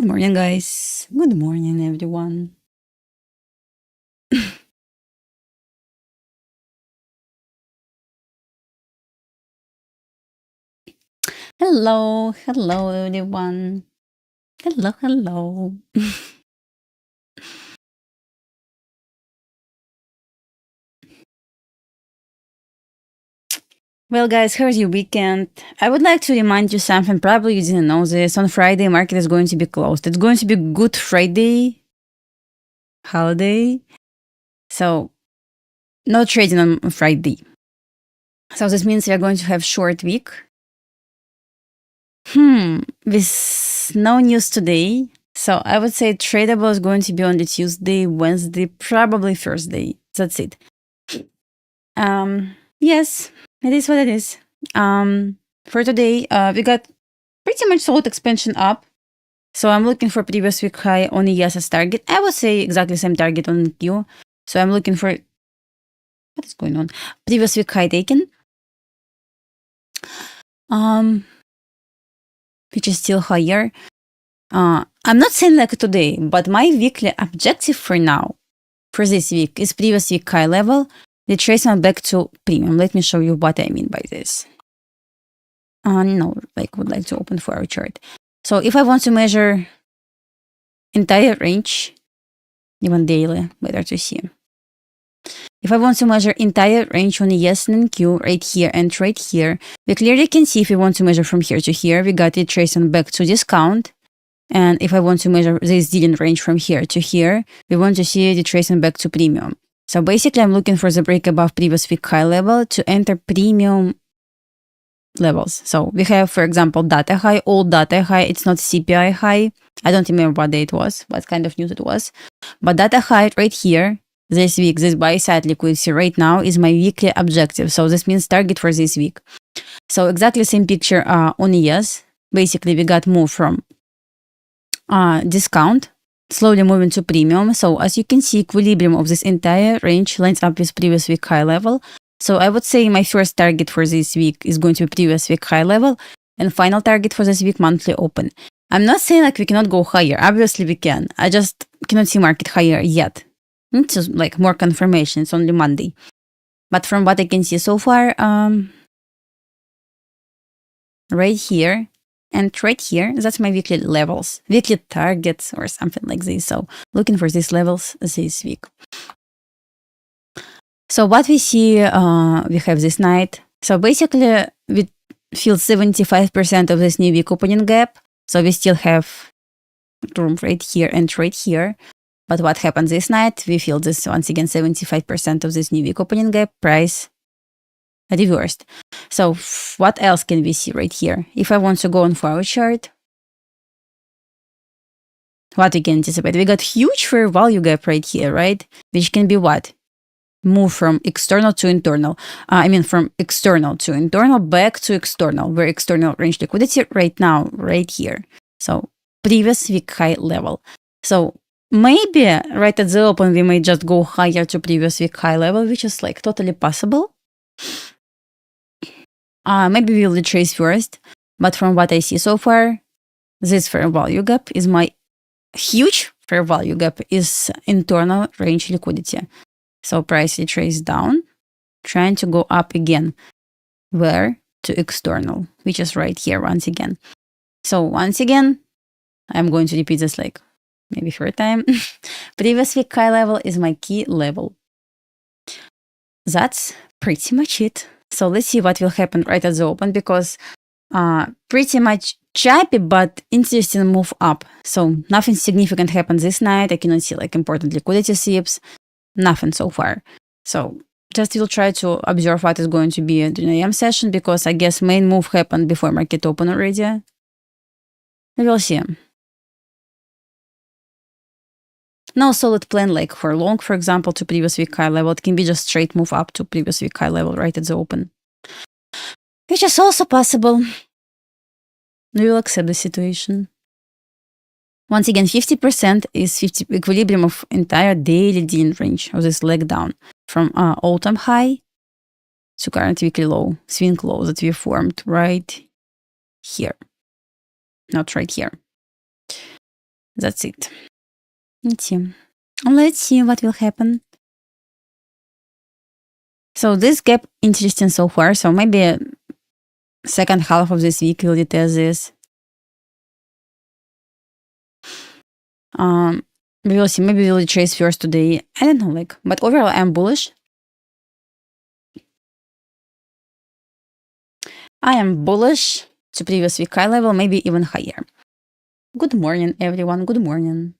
Good morning, guys. Good morning, everyone. Hello, everyone. Hello. Well, guys, how's your weekend? I would like to remind you something. Probably you didn't know this. On Friday, market is going to be closed. It's going to be Good Friday holiday. So, no trading on Friday. So, this means we are going to have short week. With no news today. So, I would say tradable is going to be on the Tuesday, Wednesday, probably Thursday. That's it. Yes, it is what it is. For today, we got pretty much solid expansion up. So I'm looking for previous week high on ES as target. I would say exactly same target on Q. So I'm looking for what is going on? Previous week high taken. Which is still higher. I'm not saying like today, but my weekly objective for now, for this week, is previous week high level. Retracement back to premium. Let me show you what I mean by this. No, would like to open for our chart. So if I want to measure entire range, even daily, better to see. If I want to measure entire range on ES and Q right here and right here, we clearly can see if we want to measure from here to here, we got it tracing back to discount. And if I want to measure this dealing range from here to here, we want to see it tracing back to premium. So basically, I'm looking for the break above previous week high level to enter premium levels. So we have, for example, data high, old data high. It's not CPI high. I don't remember what day it was, what kind of news it was. But data high right here, this week, this buy side liquidity right now is my weekly objective. So this means target for this week. So exactly same picture on ES. Basically, we got moved from discount, slowly moving to premium. So as you can see, equilibrium of this entire range lines up with previous week high level. So I would say my first target for this week is going to be previous week high level, and final target for this week monthly open. I'm not saying like we cannot go higher. Obviously we can. I just cannot see market higher yet. It's just like more confirmation. It's only Monday. But from what I can see so far, right here and right here, that's my weekly levels, weekly targets or something like this. So looking for these levels this week. So what we see, we have this night. So basically, we feel 75% of this new week opening gap. So we still have room right here and right here. But what happened this night? We feel this once again 75% of this new week opening gap, price reversed. So what else can we see right here? If I want to go on for our chart, what we can anticipate? We got huge fair value gap right here, right? Which can be what? Move from external to internal. From external to internal back to external, where external range liquidity right now, right here. So previous week high level. So maybe right at the open, we may just go higher to previous week high level, which is like totally possible. Maybe we'll retrace first, but from what I see so far, this fair value gap is my huge fair value gap is internal range liquidity. So price retrace down, trying to go up again. Where? To external, which is right here once again. So once again, I'm going to repeat this like maybe third time. Previous week high level is my key level. That's pretty much it. So let's see what will happen right at the open, because pretty much choppy but interesting move up. So nothing significant happened this night. I cannot see like important liquidity sweeps. Nothing so far. So just will try to observe what is going to be during the AM session, because I guess main move happened before market open already. We will see. No solid plan like for long, for example, to previous week high level. It can be just straight move up to previous week high level right at the open, which is also possible. We will accept the situation. Once again, 50% is 50 equilibrium of entire daily dealing range of this leg down from all-time high to current weekly low, swing low that we formed right here, not right here. That's it. Let's see. Let's see what will happen. So this gap interesting so far. So maybe second half of this week we'll detest this. We will see. Maybe we'll retrace first today. I don't know, like, but overall I'm bullish. I am bullish to previous week high level, maybe even higher. Good morning, everyone. Good morning.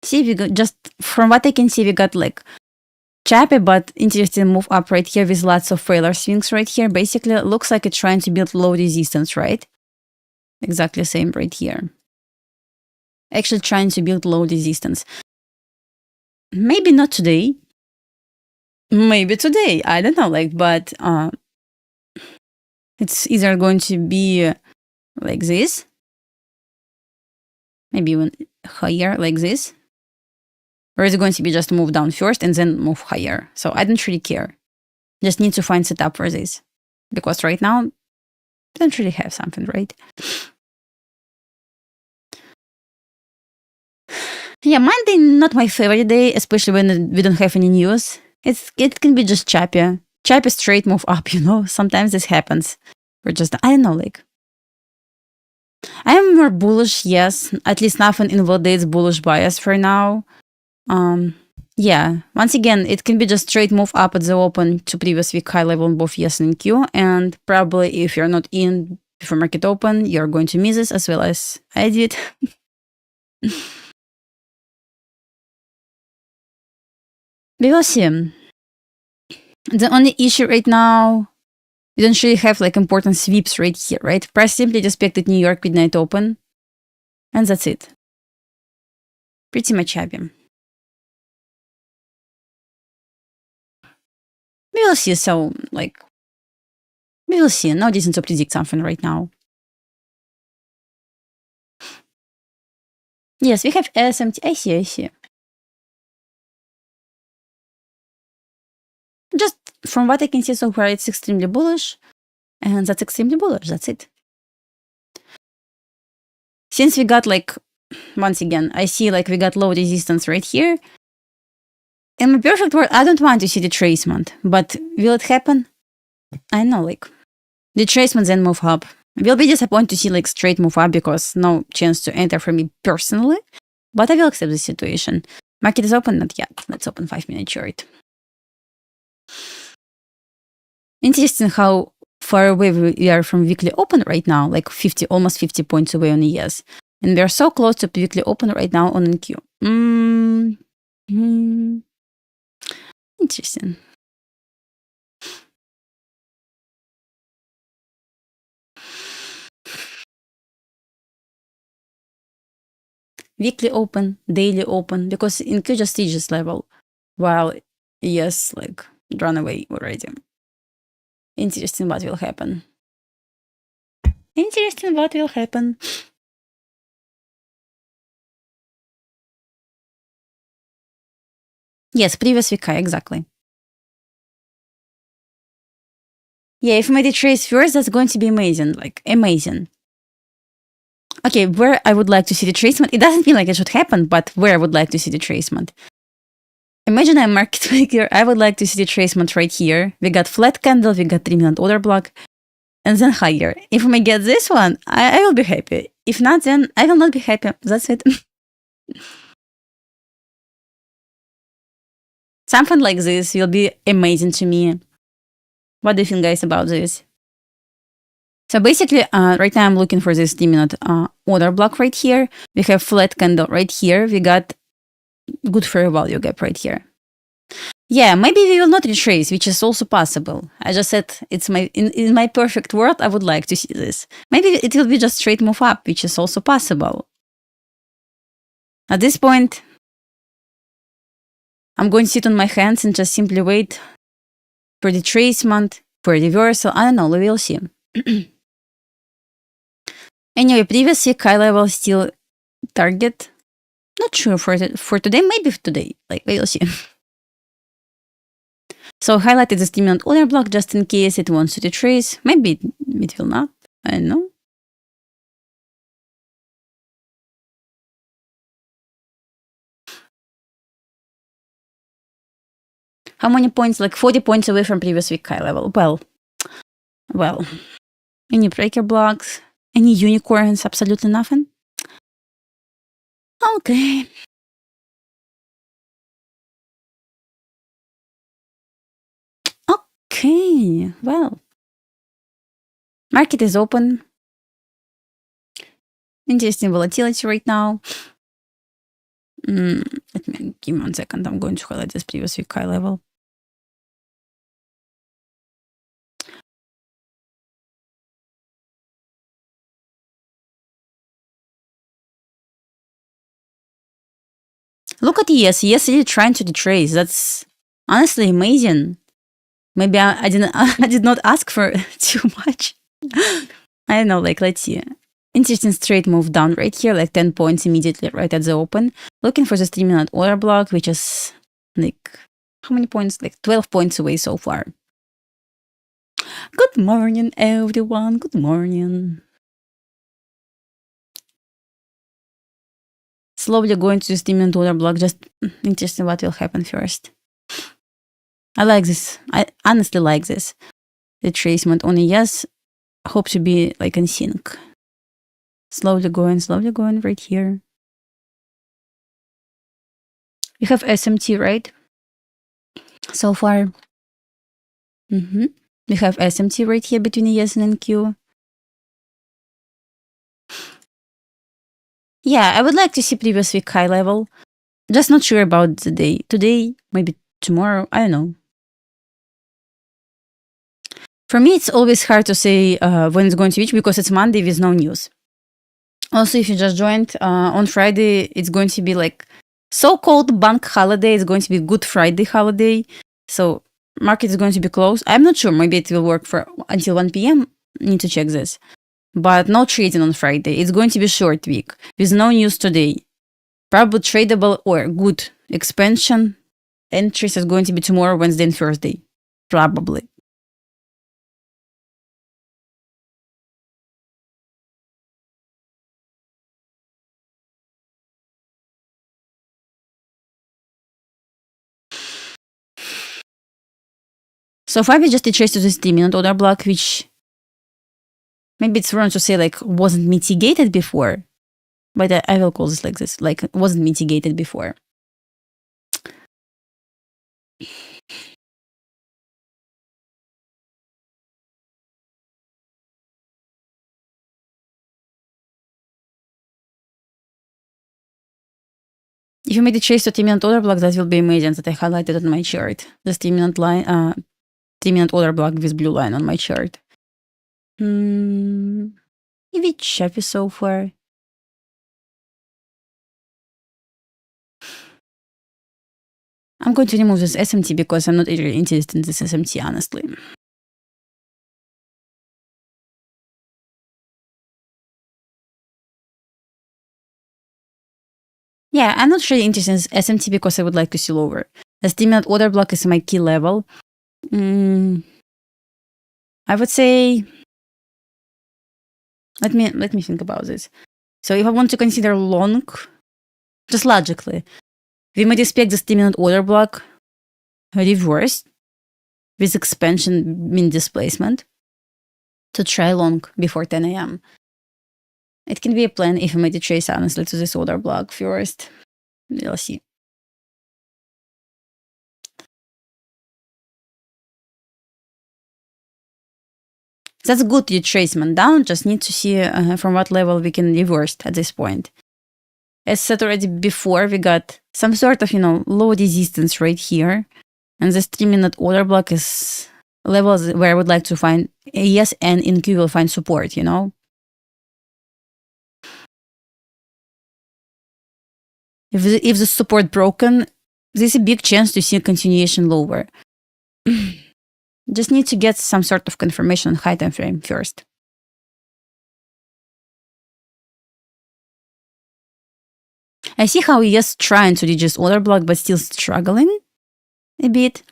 See, we got just from what I can see, we got like choppy but interesting move up right here with lots of failure swings right here. Basically, it looks like it's trying to build low resistance, right? Exactly same right here. Actually trying to build low resistance. Maybe not today. Maybe today. I don't know, like, but it's either going to be like this, maybe even higher like this, or is it going to be just move down first and then move higher? So I don't really care. Just need to find setup for this. Because right now, I don't really have something, right? Yeah, Monday not my favorite day, especially when we don't have any news. It can be just choppy. Choppy straight move up, you know? Sometimes this happens. Or just, I don't know, like. I am more bullish, yes. At least nothing invalidates bullish bias for now. Yeah, once again, it can be just straight move up at the open to previous week high level on both yes and Q. And probably if you're not in before market open, you're going to miss this as well as I did. We will see. The only issue right now, we don't really have like important sweeps right here, right? Price simply respected New York midnight open. And that's it. Pretty much happy. We will see. So, like, we will see. No reason to predict something right now. Yes, we have SMT. I see. Just from what I can see so far, it's extremely bullish. And that's extremely bullish. That's it. Since we got like, once again, I see like we got low resistance right here. In my perfect world, I don't want to see retracement. But will it happen? I know, like, retracement then move up. Will be disappointed to see like straight move up because no chance to enter for me personally. But I will accept the situation. Market is open? Not yet. Let's open 5-minute chart. Interesting how far away we are from weekly open right now, like 50, almost 50 points away on ES. And we are so close to weekly open right now on NQ. Interesting. Weekly open, daily open, because NQ just reaches level, while ES like run away already. Interesting what will happen. Interesting what will happen. Yes, previous week high, exactly. Yeah, if my retrace first, that's going to be amazing, like amazing. Okay, where I would like to see the retracement, it doesn't mean like it should happen, but where I would like to see the retracement. Imagine I'm market maker, I would like to see the retracement right here. We got flat candle, we got 3-minute order block, and then higher. If we get this one, I will be happy. If not, then I will not be happy. That's it. Something like this will be amazing to me. What do you think, guys, about this? So basically, right now I'm looking for this 3-minute order block right here. We have flat candle right here. We got good fair value gap right here. Yeah, maybe we will not retrace, which is also possible. I just said it's in my perfect world, I would like to see this. Maybe it will be just straight move up, which is also possible. At this point, I'm going to sit on my hands and just simply wait for the retracement, for reversal. I don't know, we will see. Anyway, previous week high level still target. Not sure for today, maybe today. Like, we will see. So I highlighted the stimulant order block just in case it wants to retrace. Maybe it will not. I don't know. How many points? Like 40 points away from previous week high level. Well. Any breaker blocks? Any unicorns? Absolutely nothing. Okay. Okay. Well. Market is open. Interesting volatility right now. Let me give me 1 second. I'm going to highlight this previous week high level. Look at ES. ES really trying to retrace. That's honestly amazing. Maybe I didn't. I did not ask for too much. I don't know. Like, let's see. Interesting straight move down right here, like 10 points immediately right at the open. Looking for the stimulant order block, which is like how many points? Like 12 points away so far. Good morning, everyone. Good morning. Slowly going to the stimulant order block. Just interesting what will happen first. I like this. I honestly like this. Retracement on ES. Hope to be like in sync. Slowly going right here. We have SMT, right? So far. We have SMT right here between ES and NQ. Yeah, I would like to see previous week high level. Just not sure about the day. Today, maybe tomorrow. I don't know. For me, it's always hard to say when it's going to reach because it's Monday with no news. Also, if you just joined on Friday, it's going to be like so-called bank holiday. It's going to be Good Friday holiday. So market is going to be closed. I'm not sure. Maybe it will work for until 1 p.m. Need to check this. But no trading on Friday. It's going to be short week with no news today. Probably tradable or good expansion entries is going to be tomorrow, Wednesday, and Thursday. Probably. So far we just retraced to the stimulant order block, which maybe it's wrong to say like wasn't mitigated before. But I will call this like this, like it wasn't mitigated before. If you made a trace to stimulant order block, that will be amazing that I highlighted on my chart. The stimulant line, stimulant order block with blue line on my chart. Maybe choppy so far. I'm going to remove this SMT because I'm not really interested in this SMT, honestly. Yeah, I'm not really interested in this SMT because I would like to see lower. The stimulant order block is my key level. I would say, let me think about this. So if I want to consider long, just logically, we might expect the stimulant order block reversed with expansion mean displacement to try long before 10 a.m. It can be a plan if I made a trace honestly to this order block first. We'll see. That's good retracement down, just need to see from what level we can reverse at this point. As said already before, we got some sort of, low resistance right here. And the 3-minute order block is levels where I would like to find ES and NQ will find support, If the support broken, there's a big chance to see a continuation lower. Just need to get some sort of confirmation on high time frame first. I see how ES trying to reduce order block but still struggling a bit.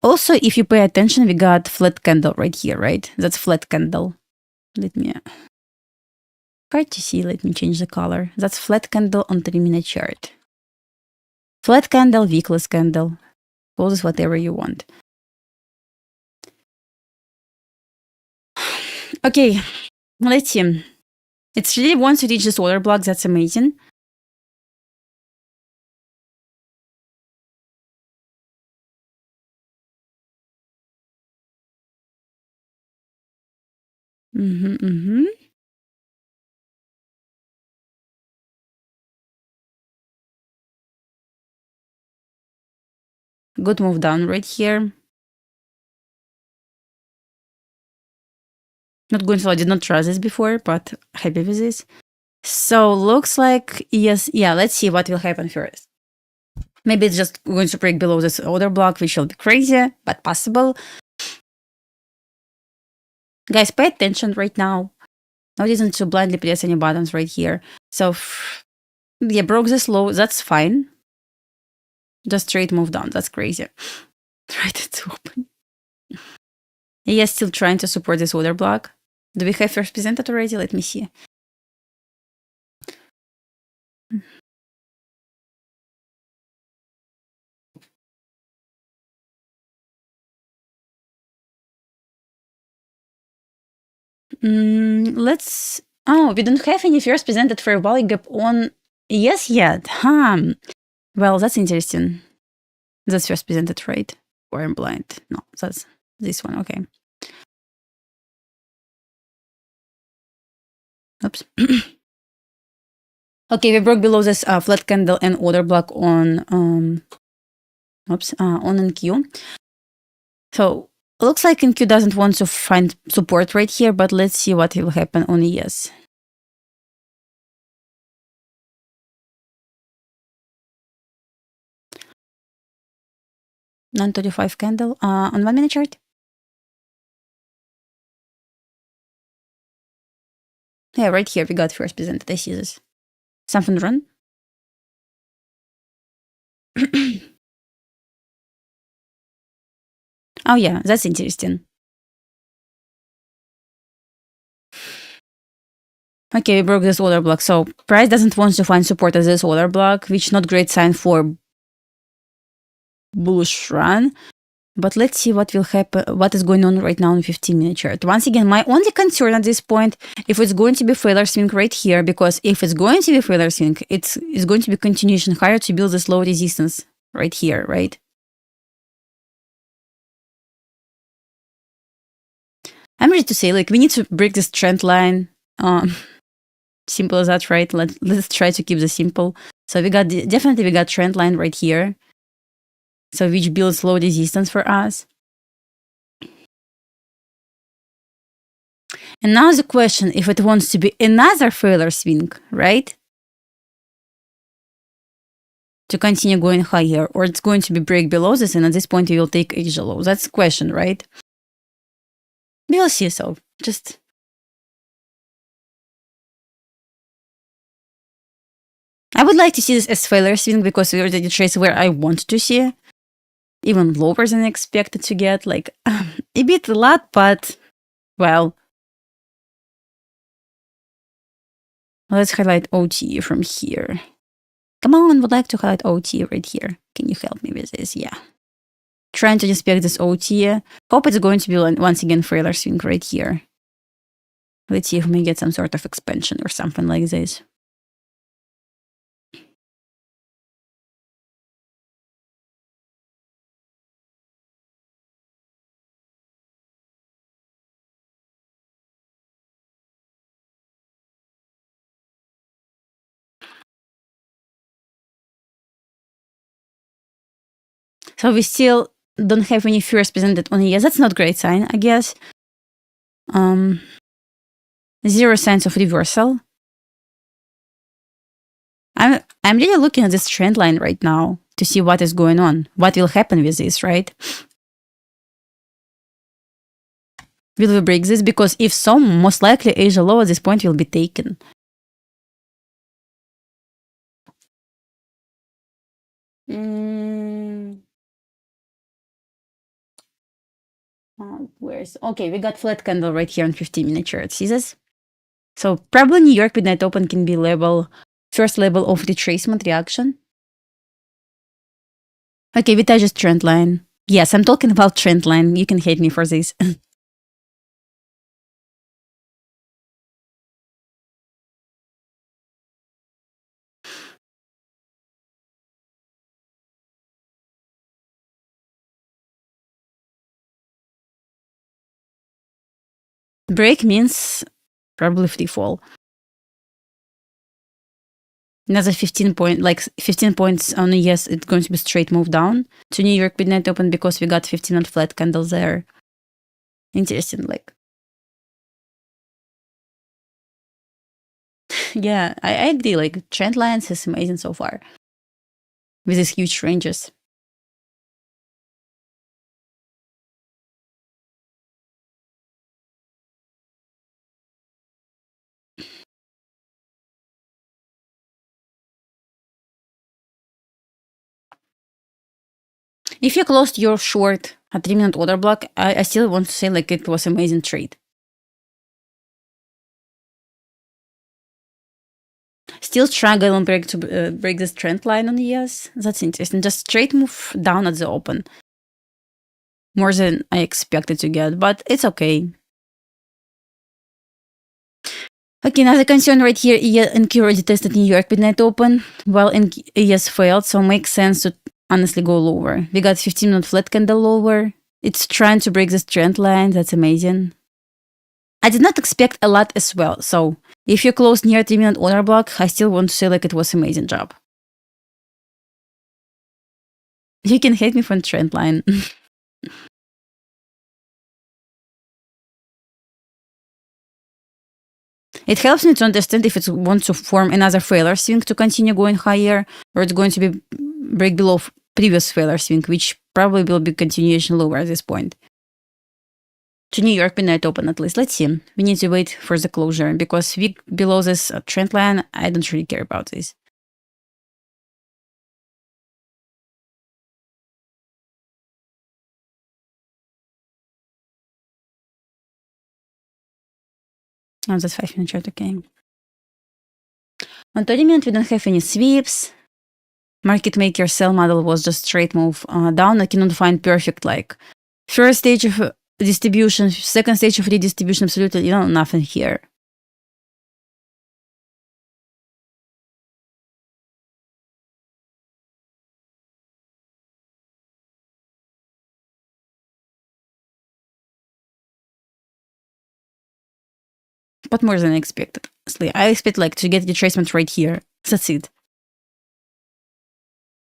Also, if you pay attention, we got flat candle right here, right? That's flat candle. Let me hard to see. Let me change the color. That's flat candle on 3-minute chart. Flat candle, wickless candle. Call this whatever you want. Okay, let's see. It's really wants to reach this order block. That's amazing. Good move down right here. Not going to, I did not try this before, but happy with this. So looks like, yes, yeah, let's see what will happen first. Maybe it's just going to break below this order block, which will be crazy, but possible. Guys, pay attention right now. No reason to blindly press any buttons right here. So, yeah, broke this low, that's fine. Just straight move down, that's crazy. Right, it's open. Yeah, still trying to support this order block. Do we have first presented already? Let me see. Let's. Oh, we don't have any first presented fair value gap on yes yet. Well, that's interesting. That's first presented, right? Or I'm blind. No, that's this one. Okay. Oops. Okay, we broke below this flat candle and order block on on NQ. So looks like NQ doesn't want to find support right here, but let's see what will happen on ES. $9.35 candle on 1-minute chart. Yeah, right here we got first presented. I see this. Something run. Oh yeah, that's interesting. Okay, we broke this order block. So price doesn't want to find support as this order block, which not great sign for bullish run. But let's see what will happen, what is going on right now on 15-minute chart. Once again, my only concern at this point, if it's going to be failure swing right here, because if it's going to be failure swing, it's going to be continuation higher to build this low resistance right here, right? I'm ready to say, like, we need to break this trend line. Simple as that, right? Let's try to keep this simple. So we got definitely we got trend line right here. So which builds low resistance for us. And now the question, if it wants to be another failure swing, right? To continue going higher, or it's going to be break below this, and at this point you will take Asia low. That's the question, right? We'll see. So just I would like to see this as failure swing because we already traced where I want to see. Even lower than expected to get, like a bit a lot, but well. Let's highlight OT from here. Come on, would like to highlight OT right here. Can you help me with this? Yeah. Trying to inspect this OT. Hope it's going to be once again failure swing right here. Let's see if we may get some sort of expansion or something like this. So we still don't have any fears presented on ES. That's not a great sign, I guess. Zero signs of reversal. I'm really looking at this trend line right now to see what is going on. What will happen with this, right? Will we break this? Because if so, most likely Asia low at this point will be taken. Where's okay? We got flat candle right here on 15-minute chart. See this? So probably New York midnight open can be first level of retracement reaction. Okay, Vita just trend line. Yes, I'm talking about trend line. You can hate me for this. Break means probably free fall. Another 15 points on a yes, it's going to be straight move down to New York midnight open because we got 15 on flat candle there. Interesting, like. Yeah, I agree. Like trend lines is amazing so far with these huge ranges. If you closed your short a 3-minute order block, I still want to say like it was amazing trade. Still struggle and break this trend line on the ES. That's interesting. Just straight move down at the open. More than I expected to get, but it's okay. Okay, another concern right here, NQ already tested New York midnight open, while ES failed, so makes sense to honestly go lower. We got 15-minute flat candle lower. It's trying to break this trend line. That's amazing. I did not expect a lot as well, so if you close near 3-minute order block, I still want to say like it was amazing job. You can hate me for the trend line. It helps me to understand if it wants to form another failure swing to continue going higher, or it's going to be break below previous failure swing, which probably will be continuation lower at this point. To New York midnight open at least. Let's see. We need to wait for the closure because week below this trend line, I don't really care about this. Oh, that's 5-minute chart, okay. On 30-minute, we don't have any sweeps. Market maker sell model was just straight move down. I cannot find perfect like first stage of distribution, second stage of redistribution. Absolutely, nothing here. But more than I expected. I expect like to get retracement right here. That's it.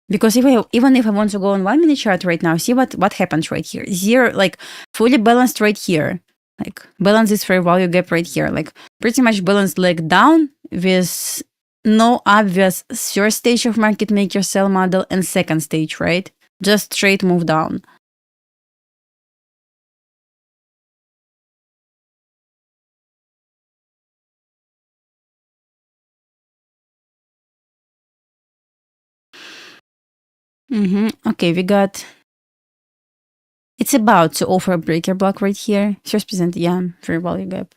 Because even if I want to go on 1-minute chart right now, see what happens right here. Zero, like fully balanced right here. Like balance this fair value gap right here. Like pretty much balanced leg down with no obvious first stage of market maker sell model and second stage, right? Just straight move down. Okay, we got. It's about to offer a breaker block right here. First present, yeah, fair value gap.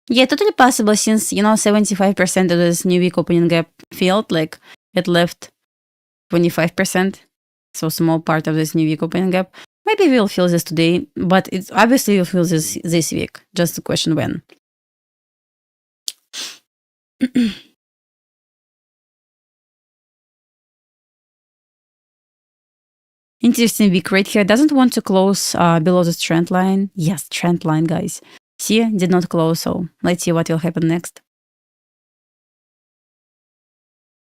Yeah, totally possible since 75% of this new week opening gap failed. Like it left 25%. So small part of this new week opening gap. Maybe we'll feel this today, but it's obviously we'll feel this week. Just the question when. Interesting week right here. Doesn't want to close below this trend line. Yes, trend line, guys. See, did not close. So let's see what will happen next.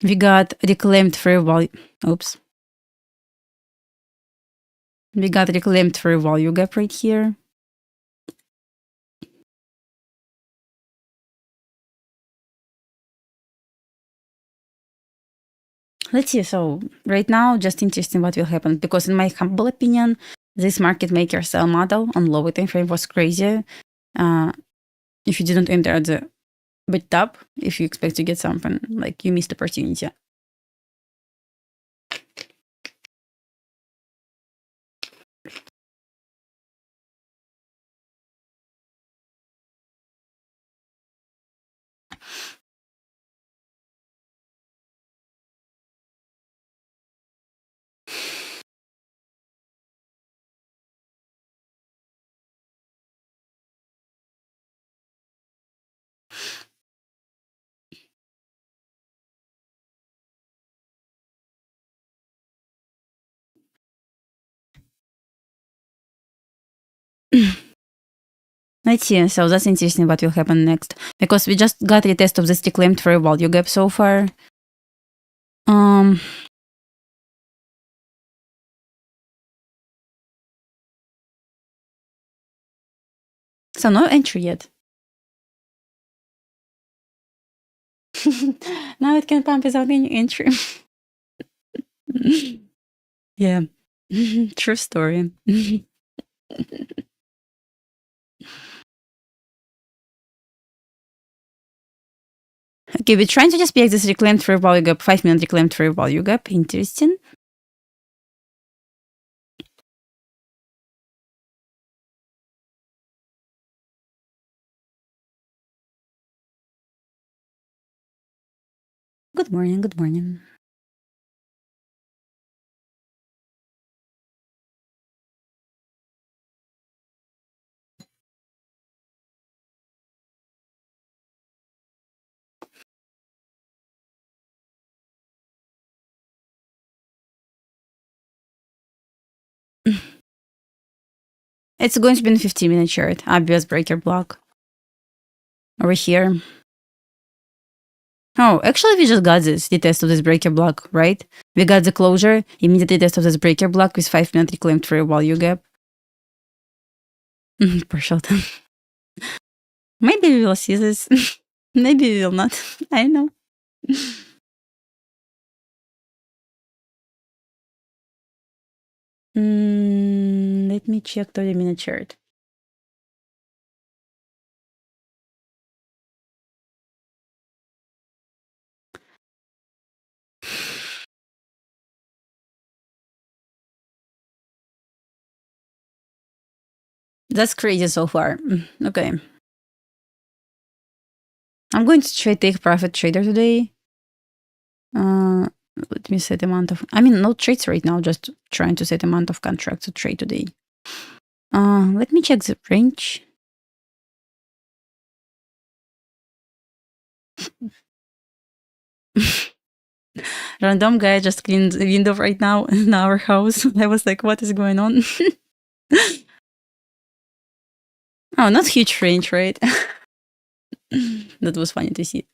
We got reclaimed fair value. Oops. We got reclaimed fair value gap right here. Let's see. So right now, just interesting what will happen because in my humble opinion, This market maker sell model on lower time frame was crazy. If you didn't enter at the bid top, if you expect to get something, like you missed opportunity. Let's see. So that's interesting what will happen next. Because we just got a test of this reclaimed fair value gap so far. So no entry yet. Now it can pump without any entry. Yeah. True story. Okay, we're trying to just pick this reclaimed fair value gap, 5-minute reclaimed fair value gap. Interesting. Good morning, good morning. It's going to be in 15-minute chart. Obvious breaker block. Over here. Oh, actually, we just got this, the test of this breaker block, right? We got the closure, immediately test of this breaker block with 5-minute reclaimed fair value gap. Partial time. Maybe we will see this. Maybe we will not. I don't know. Let me check 30-minute chart. That's crazy so far. Okay. I'm going to take profit trader today. Let me set amount of, no trades right now, just trying to set amount of contracts to trade today. Let me check the range. Random guy just cleaned the window right now in our house. I was like, what is going on? Oh, not huge range, right? That was funny to see.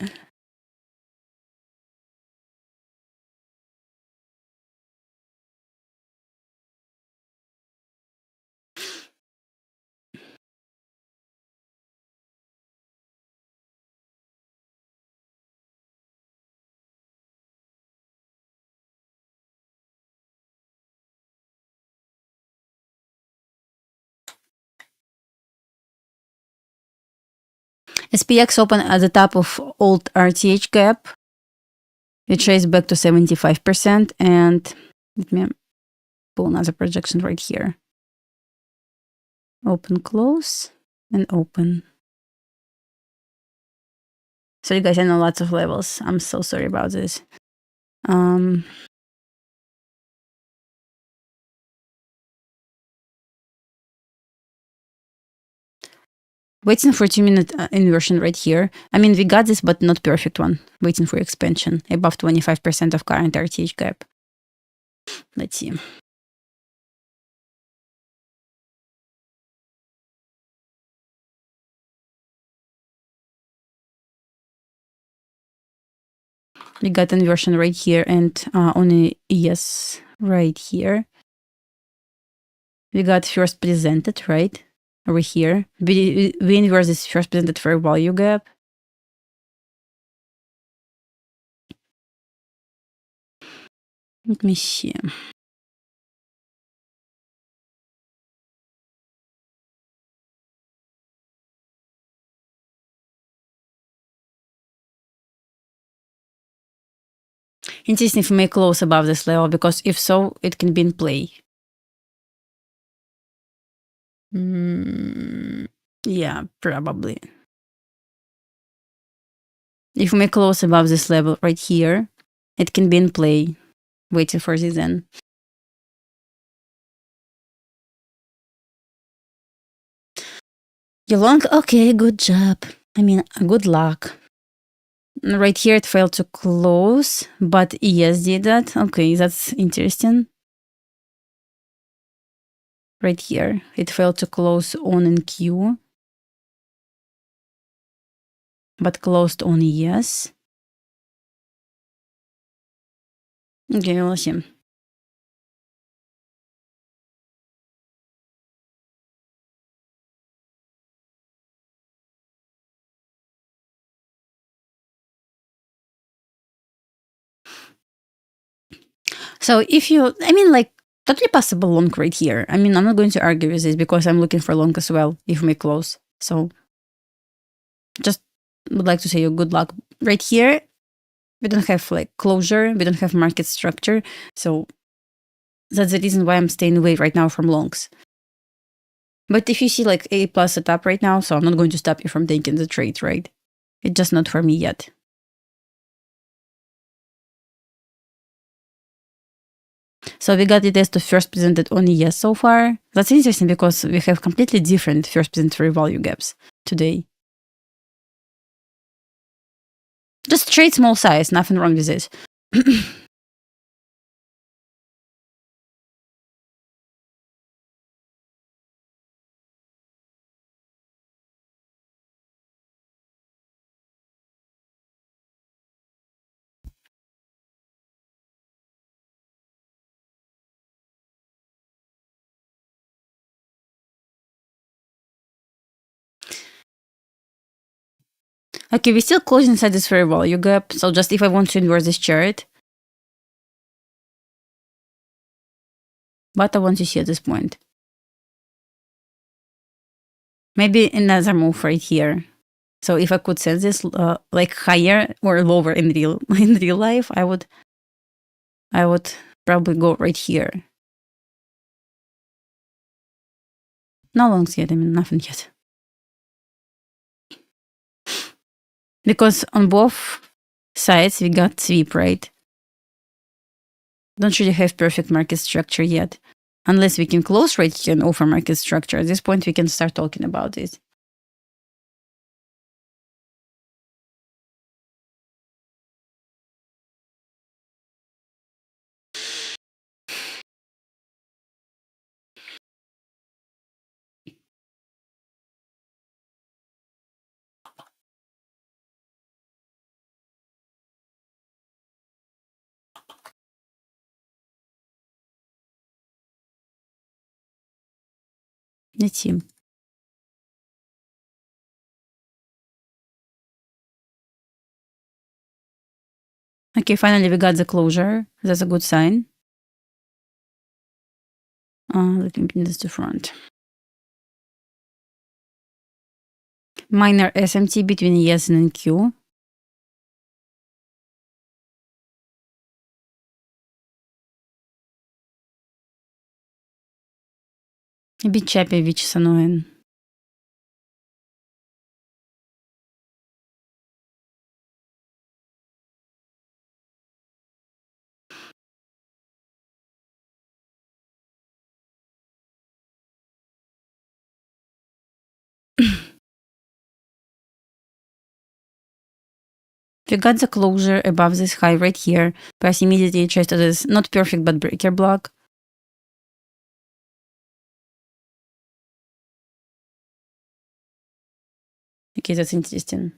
SPX open at the top of old RTH gap. It traced back to 75%. And let me pull another projection right here. Open, close, and open. Sorry guys, I know lots of levels. I'm so sorry about this. Waiting for 2-minute inversion right here. We got this, but not perfect one. Waiting for expansion above 25% of current RTH gap. Let's see. We got inversion right here and only yes right here. We got first presented right over here. We inverse this first presented fair value gap. Let me see. Interesting if we may close above this level, because if so, it can be in play. Yeah, probably. If we may close above this level right here, it can be in play, waiting for this end. You long? Okay, good job. I mean, good luck. Right here, it failed to close, but ES did that. Okay, that's interesting. Right here, it failed to close on in Q, but closed on ES. Okay, we'll see. So if you, I mean, like, totally possible long right here. I mean, I'm not going to argue with this because I'm looking for long as well if we close. So just would like to say you good luck. Right here, we don't have like closure, we don't have market structure. So that's the reason why I'm staying away right now from longs. But if you see like A plus setup right now, so I'm not going to stop you from taking the trade, right? It's just not for me yet. So we got the test of first presented on ES so far. That's interesting because we have completely different first presented fair value gaps today. Just trade small size, nothing wrong with this. Okay, we still close inside this fair value gap. So just if I want to inverse this chart, what I want to see at this point. Maybe another move right here. So if I could set this like higher or lower in real life, I would probably go right here. No longs yet, I mean nothing yet. Because on both sides we got sweep, right? Don't really have perfect market structure yet. Unless we can close right here and offer market structure. At this point we can start talking about it. Let's see. Okay, finally we got the closure. That's a good sign. Let me pin this to front. Minor SMT between ES and NQ. A bit choppy, which is annoying. We got the closure above this high right here. Price immediately adjusted as not perfect but breaker block. Okay, that's interesting.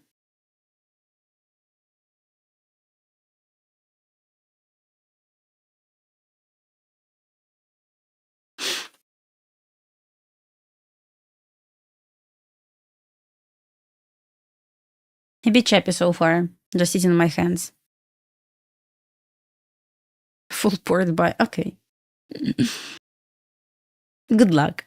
A bit choppy so far. Just sitting in my hands. Full port buy. Okay. Good luck.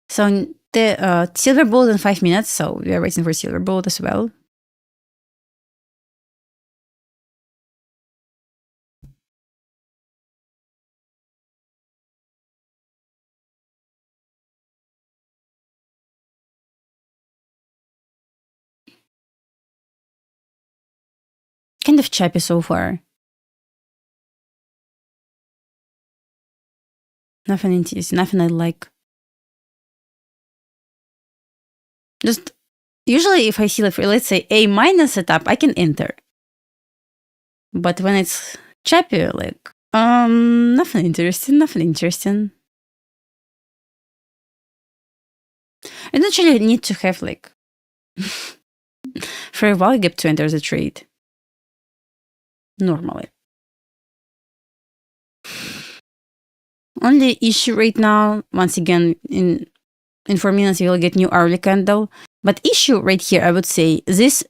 So the silver bullet in 5 minutes. So we are waiting for silver bullet as well. Kind of choppy so far. Nothing interesting, nothing I like. Just usually if I see like, let's say A minus setup, I can enter. But when it's choppy, like, nothing interesting. I don't really need to have like fair value gap to enter the trade. Normally. Only issue right now, once again, in 4 minutes we will get new hourly candle. But issue right here, I would say, this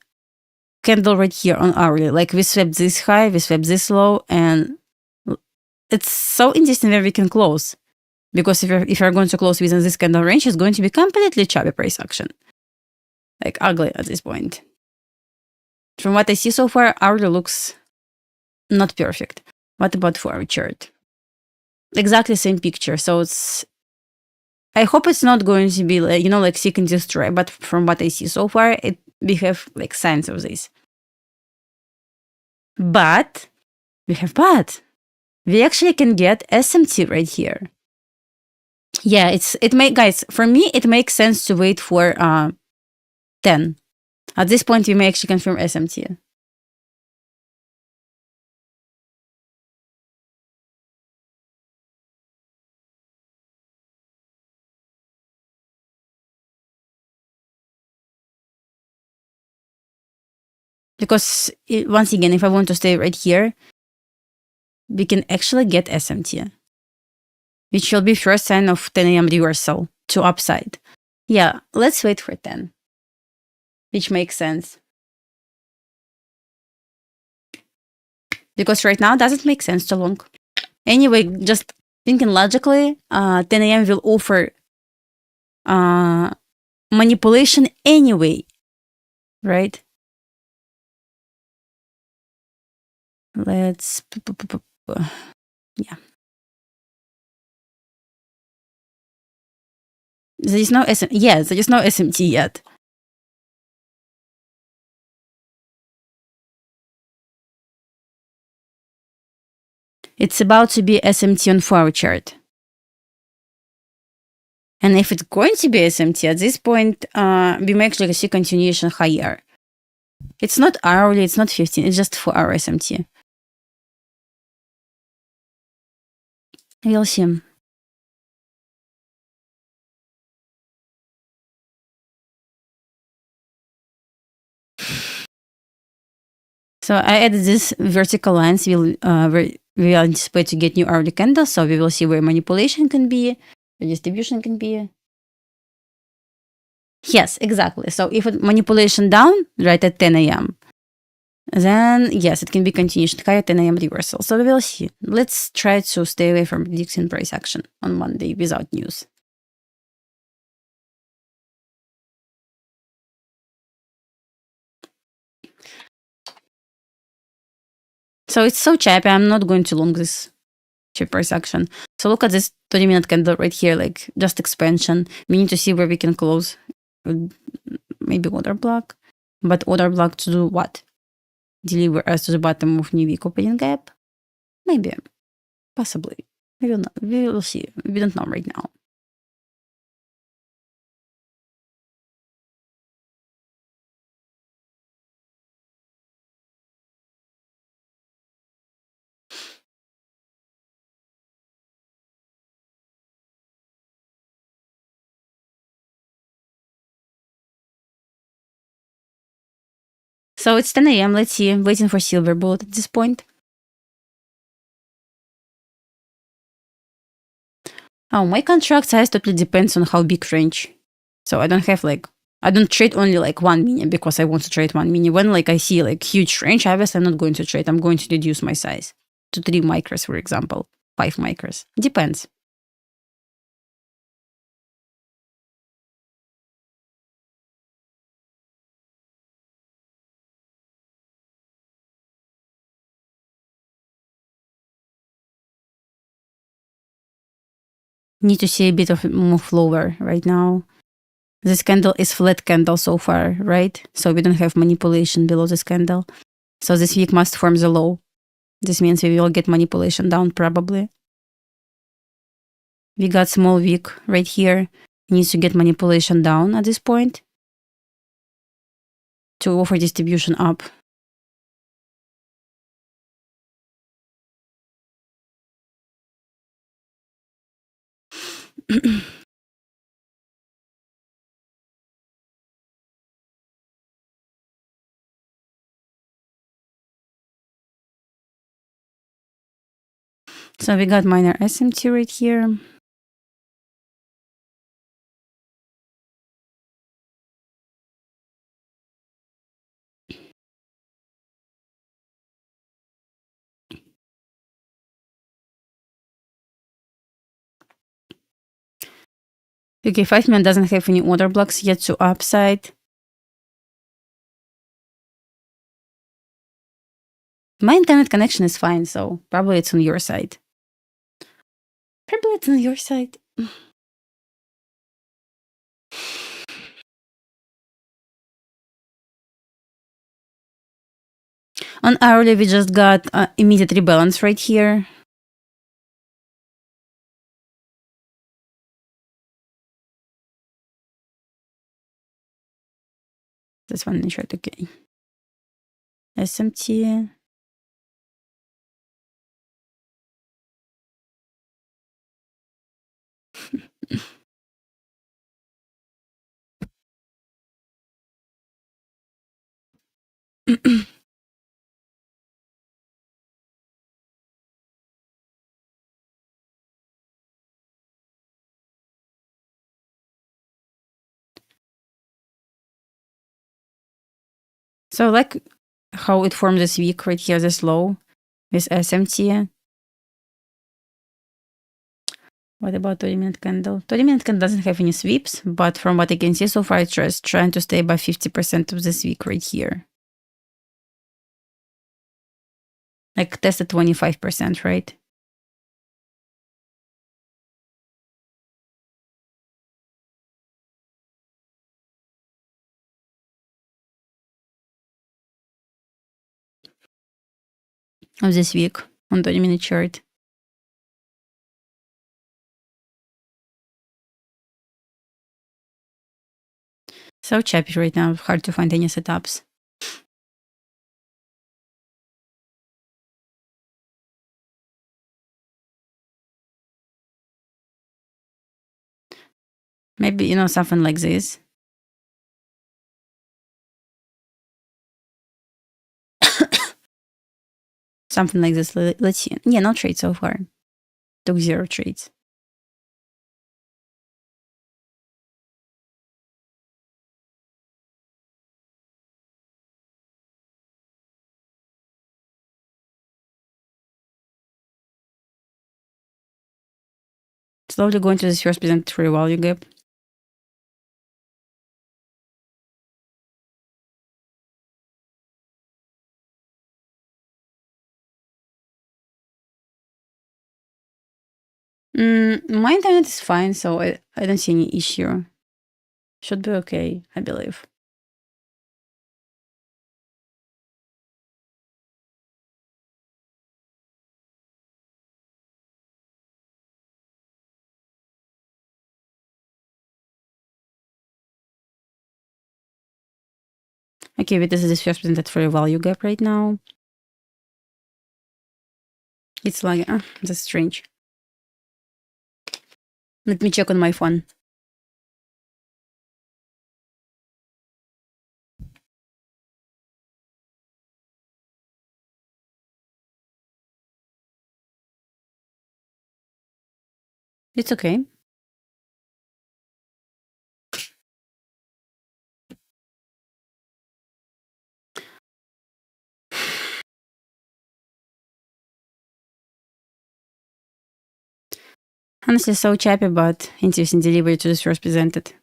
candle right here on hourly, like we swept this high, we swept this low, and it's so interesting where we can close. Because if you're going to close within this candle range, it's going to be completely choppy price action. Like ugly at this point. From what I see so far, hourly looks not perfect. What about 4-hour chart? Exactly same picture. So it's, I hope it's not going to be like, like seek and destroy, but from what I see so far, we have like signs of this. But we actually can get SMT right here. Yeah, guys, for me, it makes sense to wait for 10. At this point, we may actually confirm SMT. Because once again, if I want to stay right here, we can actually get SMT, which will be first sign of 10 a.m. reversal to upside. Yeah, let's wait for 10, which makes sense. Because right now, doesn't make sense to long. Anyway, just thinking logically, 10 a.m. will offer manipulation anyway, right? Let's, yeah. There is no SMT yet. It's about to be SMT on 4-hour chart. And if it's going to be SMT at this point, we may actually see continuation higher. It's not hourly, it's not 15, it's just 4-hour SMT. We'll see. So I added this vertical lines. We anticipate to get new hourly candles, so we will see where manipulation can be, where distribution can be. Yes, exactly. So if it manipulation down right at 10 a.m., then yes, it can be continuation high at 10 a.m. reversal. So we will see. Let's try to stay away from predicting price action on Monday without news. So it's so choppy, I'm not going to long this cheap price action. So look at this 30-minute candle right here, like just expansion. We need to see where we can close. Maybe order block. But order block to do what? Deliver us to the bottom of new week opening gap? Maybe. Possibly. We will not. We will see. We don't know right now. So it's 10 a.m. Let's see. I'm waiting for silver bullet at this point. Oh, my contract size totally depends on how big range. So I don't have like, I don't trade only like 1 mini because I want to trade 1 mini. When like I see like huge range, obviously I'm not going to trade. I'm going to reduce my size to 3 micros, for example, 5 micros. Depends. Need to see a bit of move lower right now. This candle is flat candle so far, right? So we don't have manipulation below this candle. So this week must form the low. This means we will get manipulation down probably. We got small wick right here. Needs to get manipulation down at this point to offer distribution up. So we got minor SMT right here. Okay, 5 minute doesn't have any order blocks yet to upside. My internet connection is fine, so probably it's on your side. Probably it's on your side. On hourly, we just got immediate rebalance right here. This one is right, okay. SMT. So like how it formed this week right here, this low with SMT. What about 30-minute candle? 30-minute candle doesn't have any sweeps, but from what I can see so far, it's just trying to stay above 50% of this week right here. Like tested 25%, right? Of this week on 30-minute chart. So choppy right now, hard to find any setups. Maybe, something like this. Something like this. Let's see. Yeah, no trade so far. Took 0 trades. Slowly going to this first present for a value gap. My internet is fine, so I don't see any issue. Should be okay, I believe. Okay, this is this first presented for a value gap right now. It's like, that's strange. Let me check on my phone. It's okay. Honestly, so choppy, but interesting delivery to this first presented.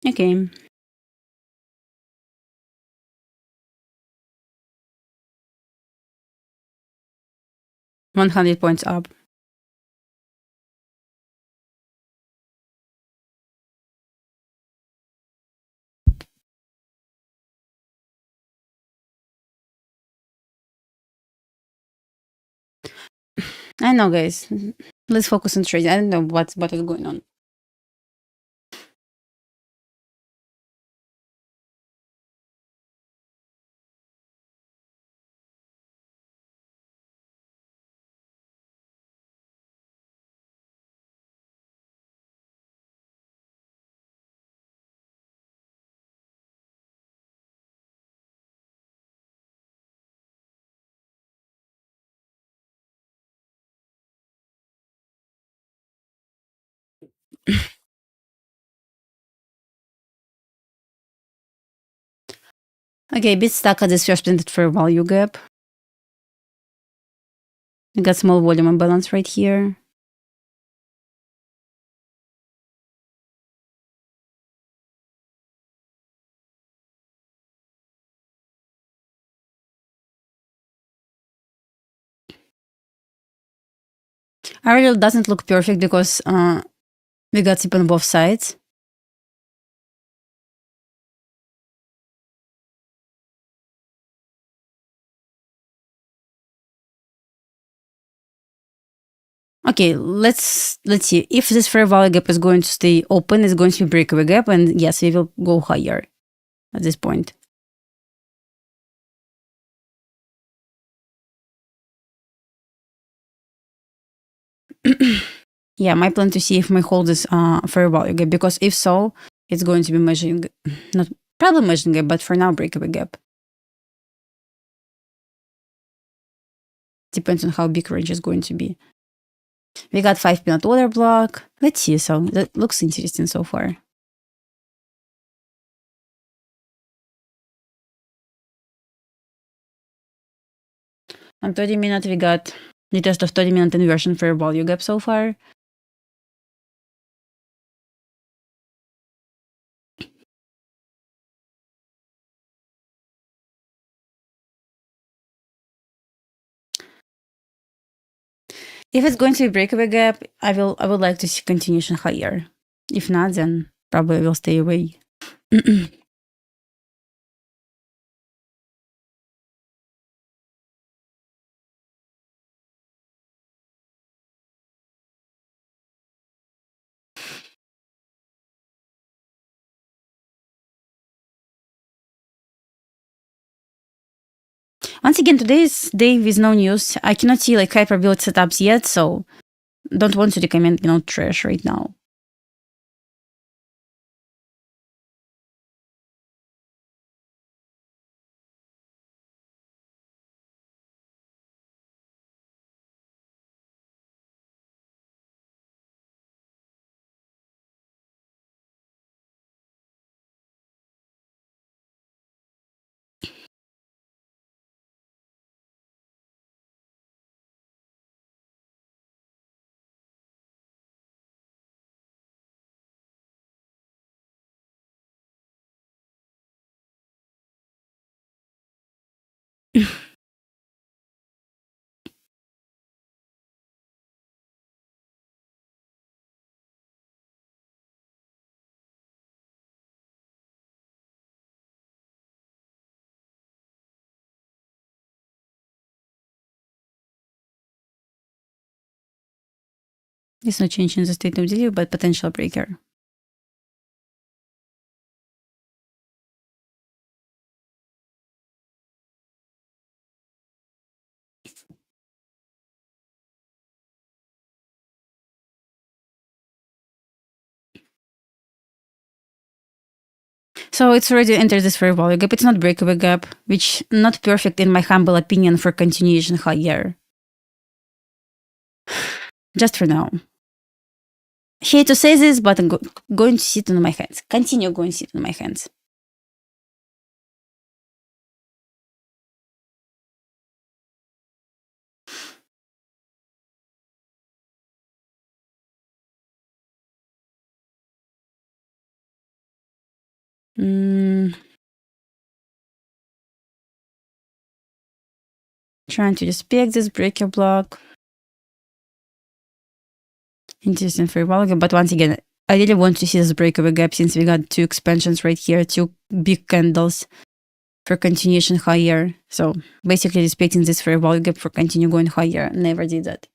Okay. 100 points up. I know, guys. Let's focus on trading. I don't know what is going on. Okay, bit stuck at this first printed fair value gap. We got small volume imbalance right here. Ariel doesn't look perfect because we got tip on both sides. Okay, let's see. If this fair value gap is going to stay open, it's going to be breakaway gap, and yes, we will go higher at this point. Yeah, my plan to see if my hold is fair value gap, because if so, it's going to be measuring, not probably measuring gap, but for now breakaway gap. Depends on how big range is going to be. We got 5-minute order block. Let's see. So that looks interesting so far. On 30-minute, we got the test of 30-minute inversion fair value gap so far. If it's going to be breakaway gap, I would like to see continuation higher. If not, then probably will stay away. Once again, today's day with no news. I cannot see like hyper build setups yet, so don't want to recommend trash right now. There's no change in the state of delivery, but potential breaker. So it's already entered this fair value gap. It's not breakaway gap, which not perfect in my humble opinion for continuation higher. Just for now. Hate to say this, but I'm going to sit on my hands. Continue going to sit on my hands. Trying to respect this breaker block. Interesting fair value gap. But once again, I really want to see this breakaway gap since we got 2 expansions right here, 2 big candles for continuation higher. So basically respecting this fair value gap for continue going higher. Never did that.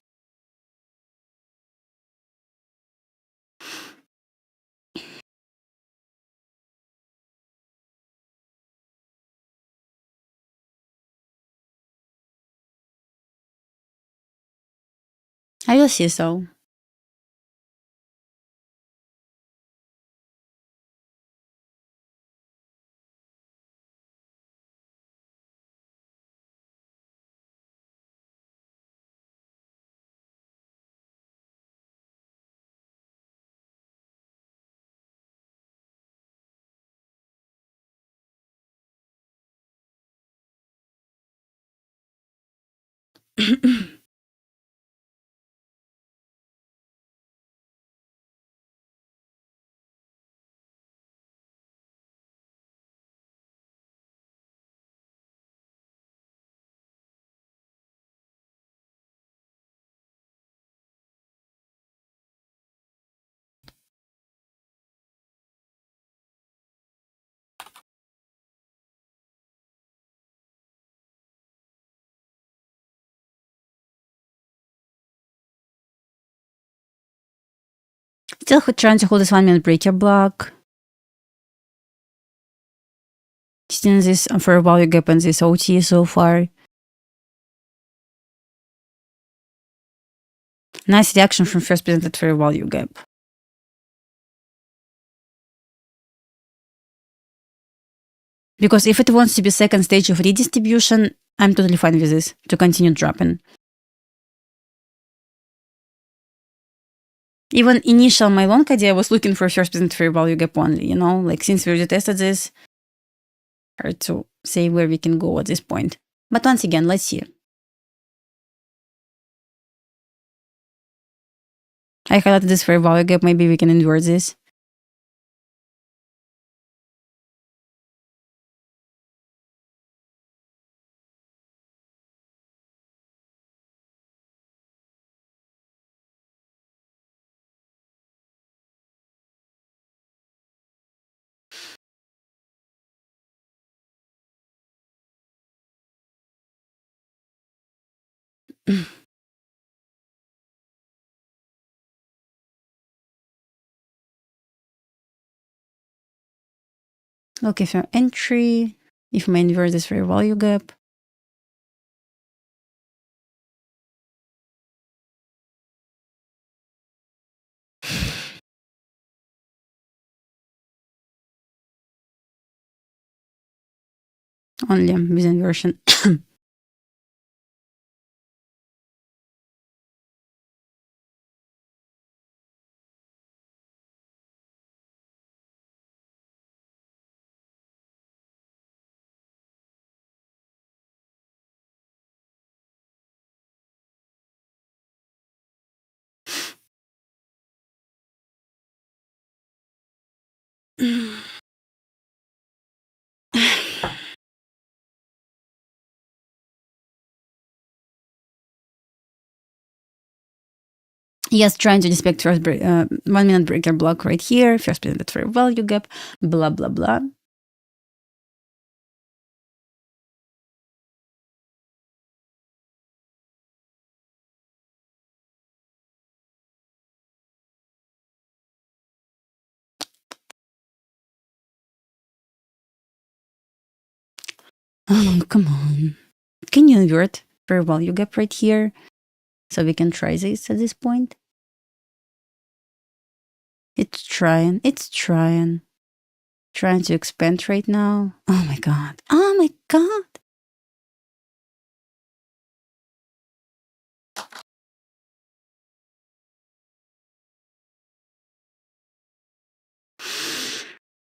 I will see so. Still trying to hold this 1 minute breaker block. Still this fair value gap and this OT so far. Nice reaction from first presented fair value gap. Because if it wants to be second stage of redistribution, I'm totally fine with this to continue dropping. Even initial my long idea was looking for first presented fair value gap only, you know, like since we already tested this, hard to say where we can go at this point. But once again, let's see. I highlighted this fair value gap, maybe we can invert this. Okay, for entry, if my invert this fair value gap. Only with inversion. Yes, trying to respect first 1 minute breaker block right here, first presented fair value gap, blah, blah, blah. Oh, come on. Can you invert fair value gap right here? So we can try this at this point. It's trying. Trying to expand right now. Oh my god. Oh my god.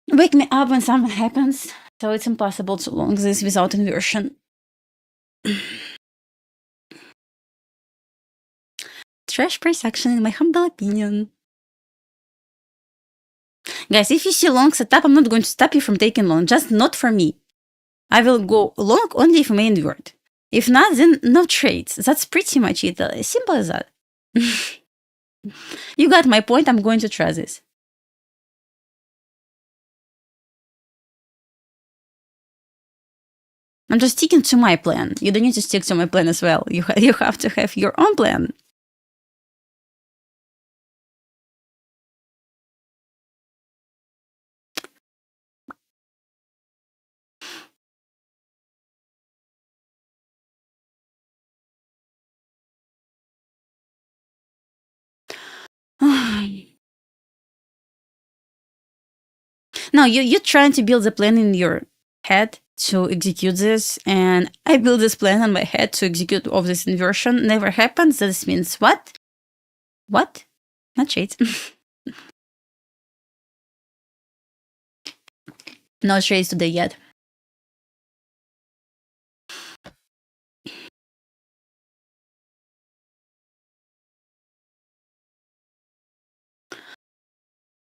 Wake me up when something happens. So it's impossible to long this without inversion. Trash price action, in my humble opinion. Guys, if you see long setup, I'm not going to stop you from taking long. Just not for me. I will go long only if I may invert. If not, then no trades. That's pretty much it. Simple as that. You got my point. I'm going to try this. I'm just sticking to my plan. You don't need to stick to my plan as well. You have to have your own plan. No, you're trying to build a plan in your head to execute this, and I build this plan on my head to execute of this inversion. Never happens. This means what? What? Not trades. No trades today yet.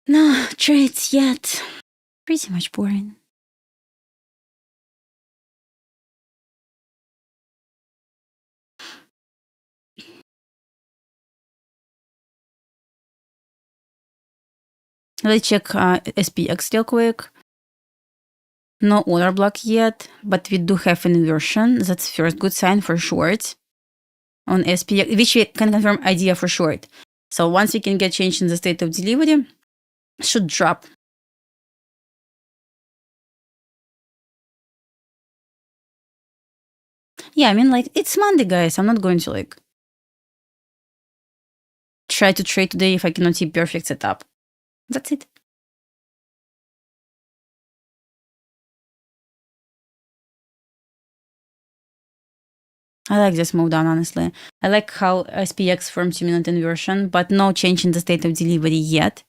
No trades yet. Pretty much boring. Let's check SPX real quick. No order block yet, but we do have an inversion. That's first good sign for short on SPX, which we can confirm idea for short. So once we can get change in the state of delivery, should drop. Yeah, I mean, like, it's Monday, guys. I'm not going to, like, try to trade today if I cannot see perfect setup. That's it. I like this move down, honestly. I like how SPX forms 2-minute inversion, but no change in the state of delivery yet.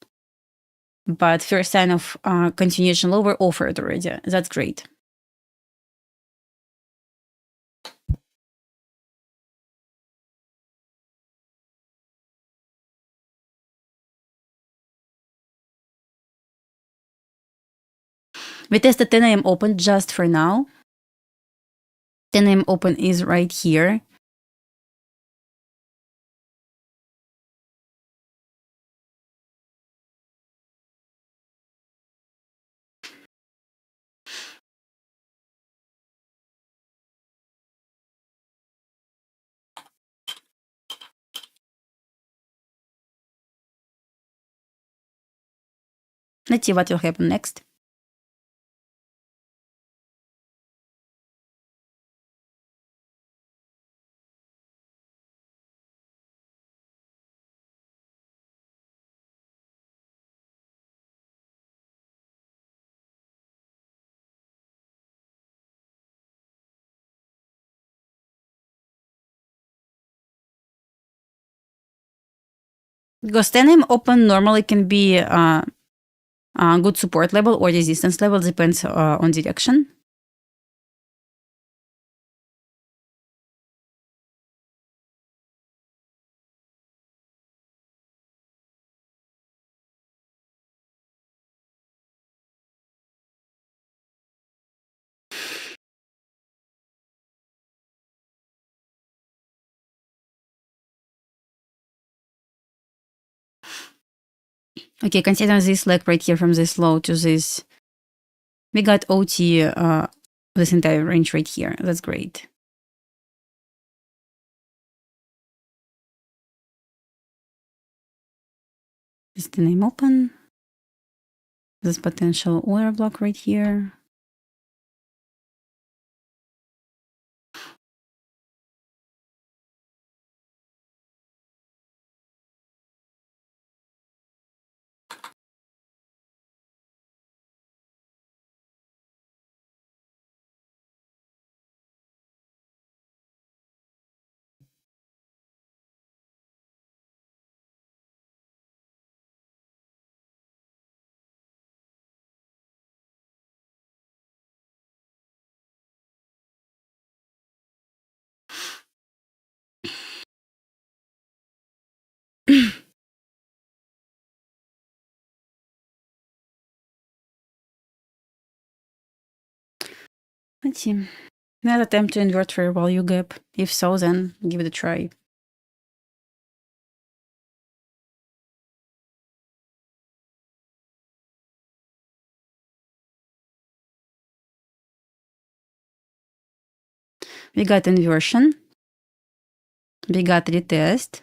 But first sign of continuation lower offered already. That's great. We tested 10 a.m. open just for now. 10 a.m. open is right here. Let's see what will happen next. Because 10 a.m. open normally can be a good support level or resistance level, depends on direction. Okay, consider this leg right here from this low to this. We got OT this entire range right here. That's great. Is the name open? This potential order block right here. Let's see. Not attempt to invert fair value gap. If so, then give it a try. We got inversion. We got retest.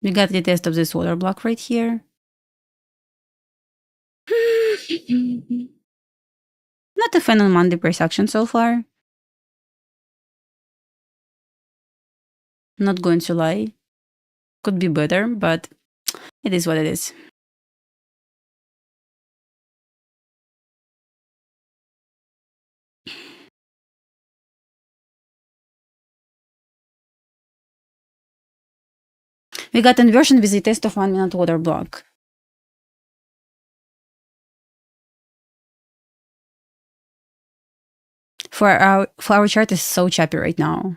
We got retest of this order block right here. Not a fan on Monday price action so far. Not going to lie. Could be better, but it is what it is. We got inversion with the test of 1 minute order block. For our chart is so choppy right now.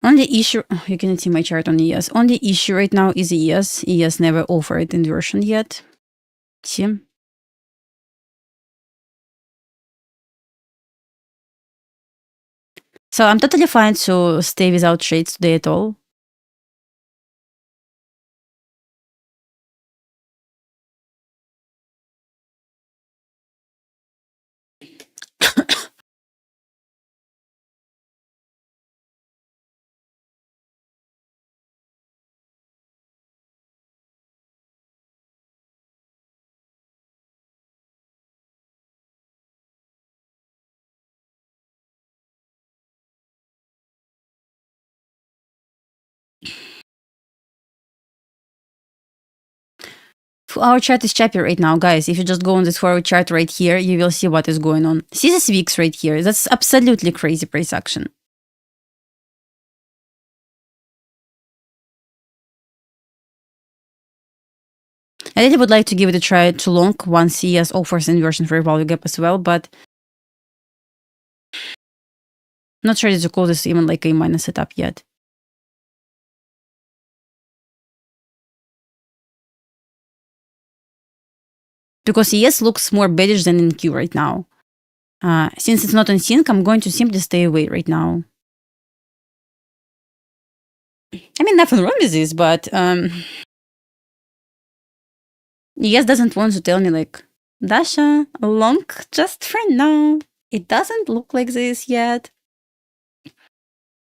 Only issue, you cannot see my chart on ES. Only issue right now is ES. ES never offered inversion yet. See? So I'm totally fine to stay without trades today at all. Our chart is choppy right now, guys. If you just go on this forward chart right here, you will see what is going on. See this VIX right here? That's absolutely crazy price action. I really would like to give it a try to long once ES offers inversion for a value gap as well, but not ready to call this even like a minus setup yet. Because ES looks more bearish than in Q right now. Since it's not on sync, I'm going to simply stay away right now. I mean, nothing wrong with this, but ES doesn't want to tell me like, Dasha, long just for now. It doesn't look like this yet.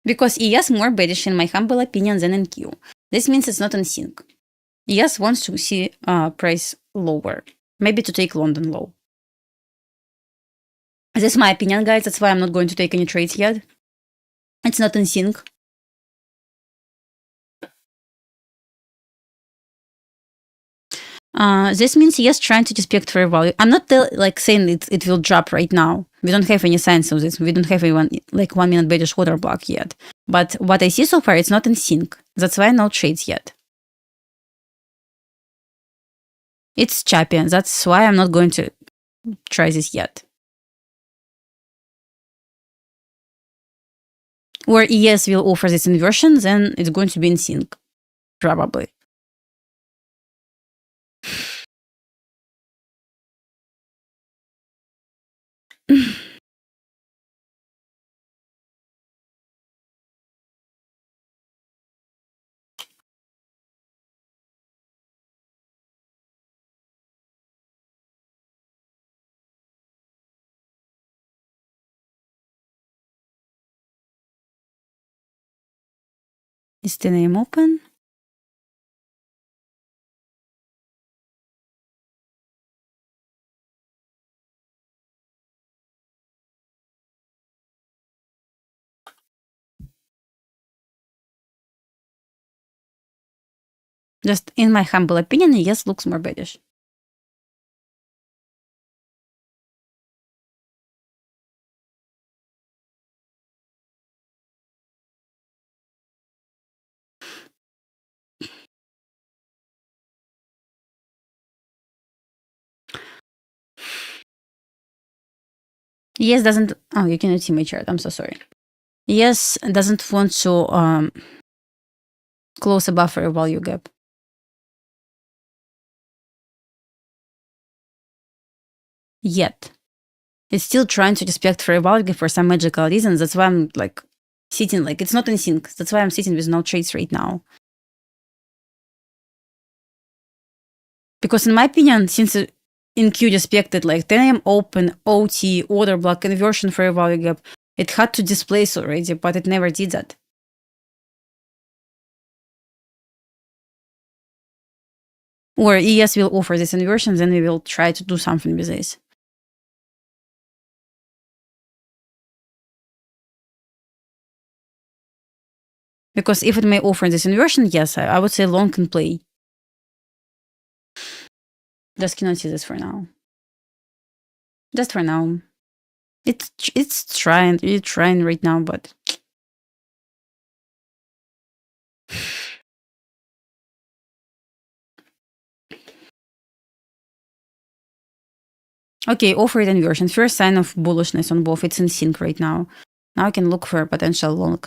Because ES more bearish in my humble opinion than in Q. This means it's not on sync. ES wants to see price lower. Maybe to take London low. This is my opinion, guys. That's why I'm not going to take any trades yet. It's not in sync. This means yes, trying to respect fair value. I'm not saying it will drop right now. We don't have any signs of this. We don't have even 1 minute bearish order block yet. But what I see so far, it's not in sync. That's why no trades yet. It's choppy. That's why I'm not going to try this yet. Or ES will offer this inversion, then it's going to be in sync. Probably. Is the name open? Just in my humble opinion, yes, looks more bearish. Yes doesn't. Oh, you cannot see my chart. I'm so sorry. Yes doesn't want to close a buffer value gap. Yet. It's still trying to respect fair value for some magical reason. That's why I'm like sitting, like it's not in sync. That's why I'm sitting with no trades right now. Because in my opinion, since in Q respected like 10 a.m. open, OT, order block, conversion, fair value gap, it had to displace already, but it never did that. Or ES will offer this inversion, then we will try to do something with this. Because if it may offer this inversion, yes, I would say long can play. Just cannot see this for now. Just for now. It's trying right now, but okay, offered inversion. First sign of bullishness on both. It's in sync right now. Now I can look for a potential long.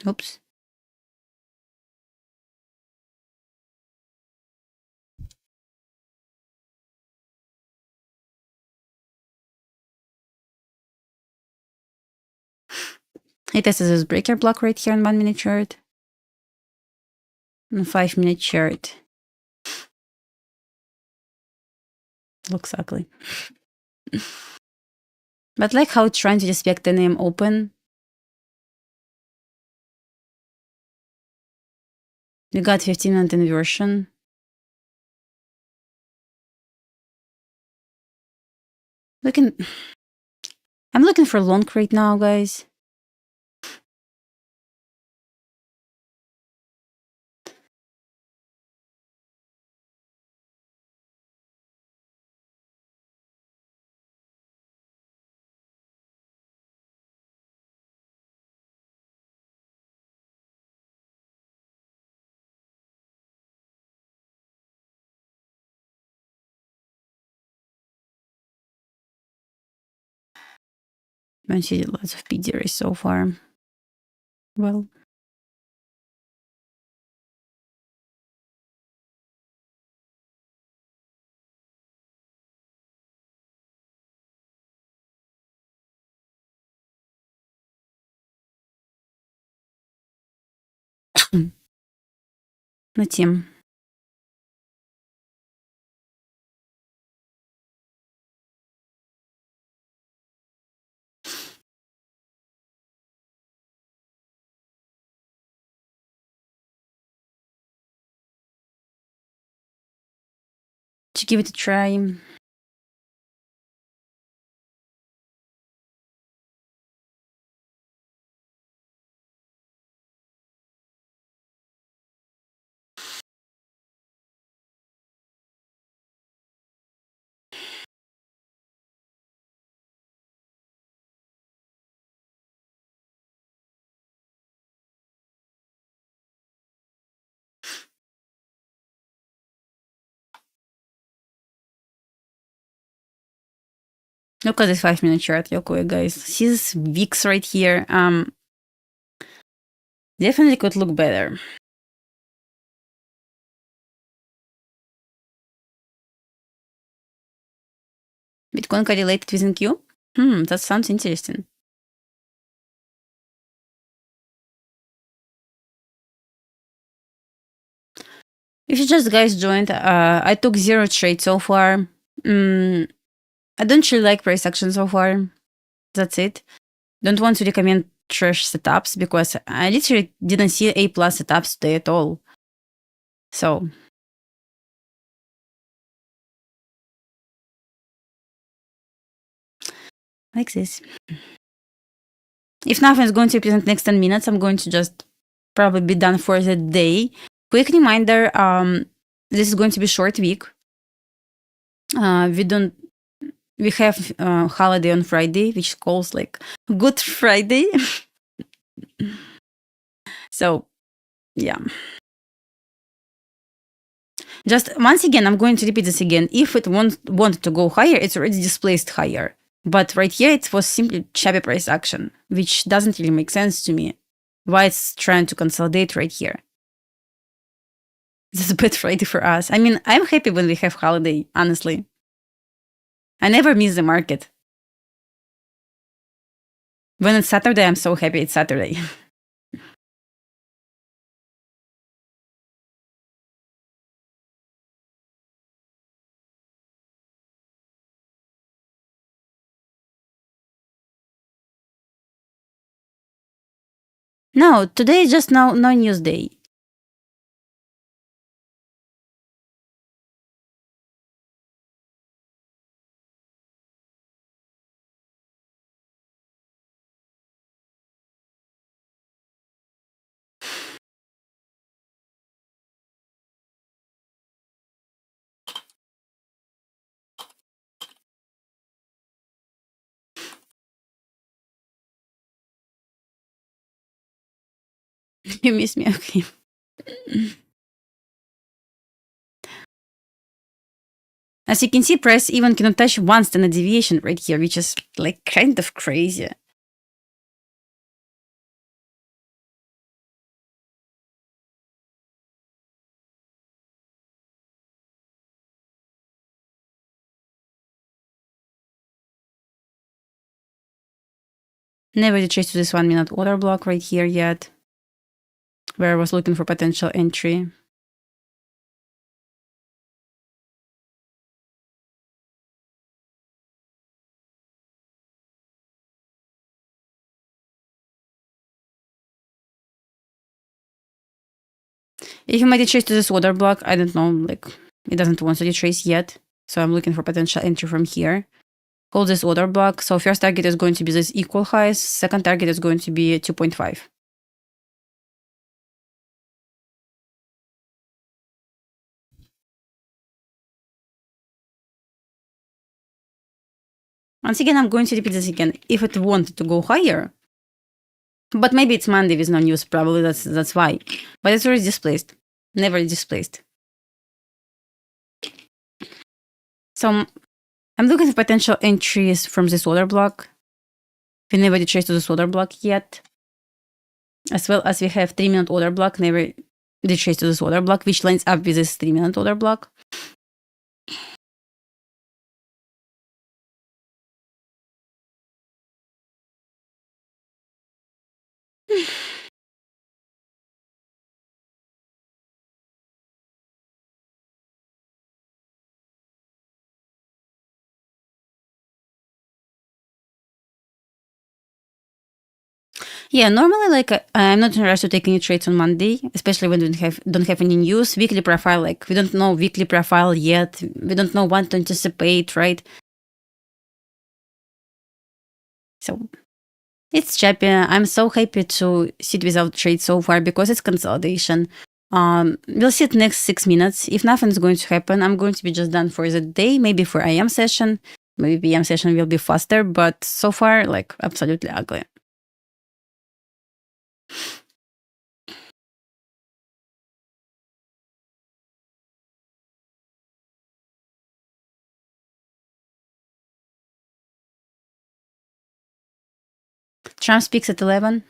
Oops. It tested this breaker block right here on 1 minute chart. On 5 minute chart. Looks ugly. But like how it's trying to respect 10 a.m. open. We got 15-minute inversion. I'm looking for long right now, guys. I see lots of PDRs so far. Well. На тем. To give it a try. Look at this 5 minute chart real quick, guys. See this VIX right here? Definitely could look better. Bitcoin correlated with NQ? That sounds interesting. If you just guys joined, I took 0 trades so far. I don't really like price action so far. That's it. Don't want to recommend trash setups because I literally didn't see A+ setups today at all. So like this. If nothing's going to represent next 10 minutes, I'm going to just probably be done for the day. Quick reminder, this is going to be short week. We have holiday on Friday, which calls like Good Friday. So, yeah. Just once again, I'm going to repeat this again. If it wanted to go higher, it's already displaced higher. But right here, it was simply choppy price action, which doesn't really make sense to me. Why it's trying to consolidate right here. This is a bit Friday for us. I mean, I'm happy when we have holiday, honestly. I never miss the market. When it's Saturday, I'm so happy it's Saturday. No, today is just no news day. You miss me, okay. As you can see, price even cannot touch one standard deviation right here, which is like kind of crazy. Never did chase to this 1 minute order block right here yet, where I was looking for potential entry. If you might retrace to this order block, I don't know, like it doesn't want to retrace yet. So I'm looking for potential entry from here. Hold this order block. So first target is going to be this equal highs. Second target is going to be 2.5. Once again, I'm going to repeat this again. If it wanted to go higher, but maybe it's Monday with no news, probably that's why. But it's already displaced. Never displaced. So I'm looking for potential entries from this order block. We never retraced to this order block yet. As well as we have 3 minute order block, never retraced to this order block, which lines up with this 3 minute order block. Yeah, normally like I'm not in a rush to take any trades on Monday, especially when we don't have any news. Weekly profile, like we don't know weekly profile yet. We don't know what to anticipate, right? So it's choppy. I'm so happy to sit without trade so far because it's consolidation. We'll sit next 6 minutes. If nothing's going to happen, I'm going to be just done for the day. Maybe for AM session, maybe PM session will be faster. But so far, like absolutely ugly. Trump speaks at 11.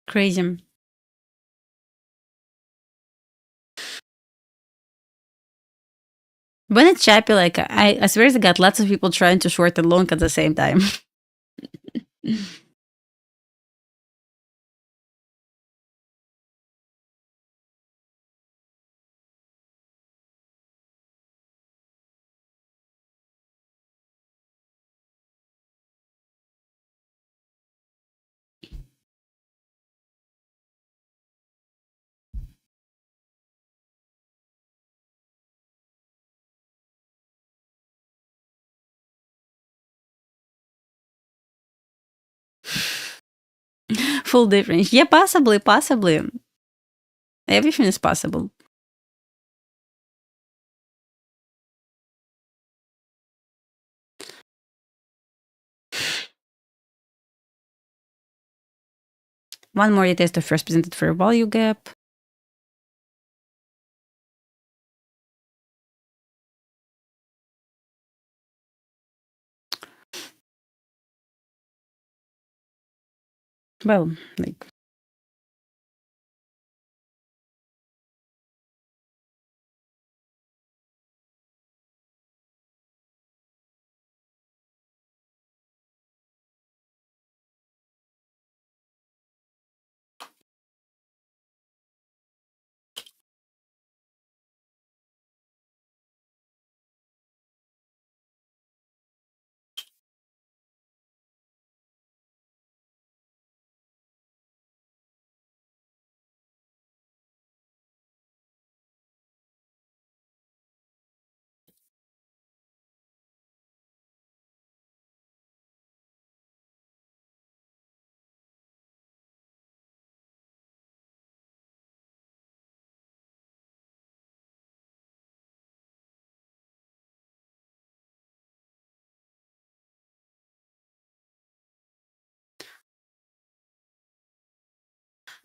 Crazy. When it's choppy, like I swear I got lots of people trying to short and long at the same time. Full difference. Yeah, possibly. Everything is possible. One more retest of first presented fair value gap. Well, like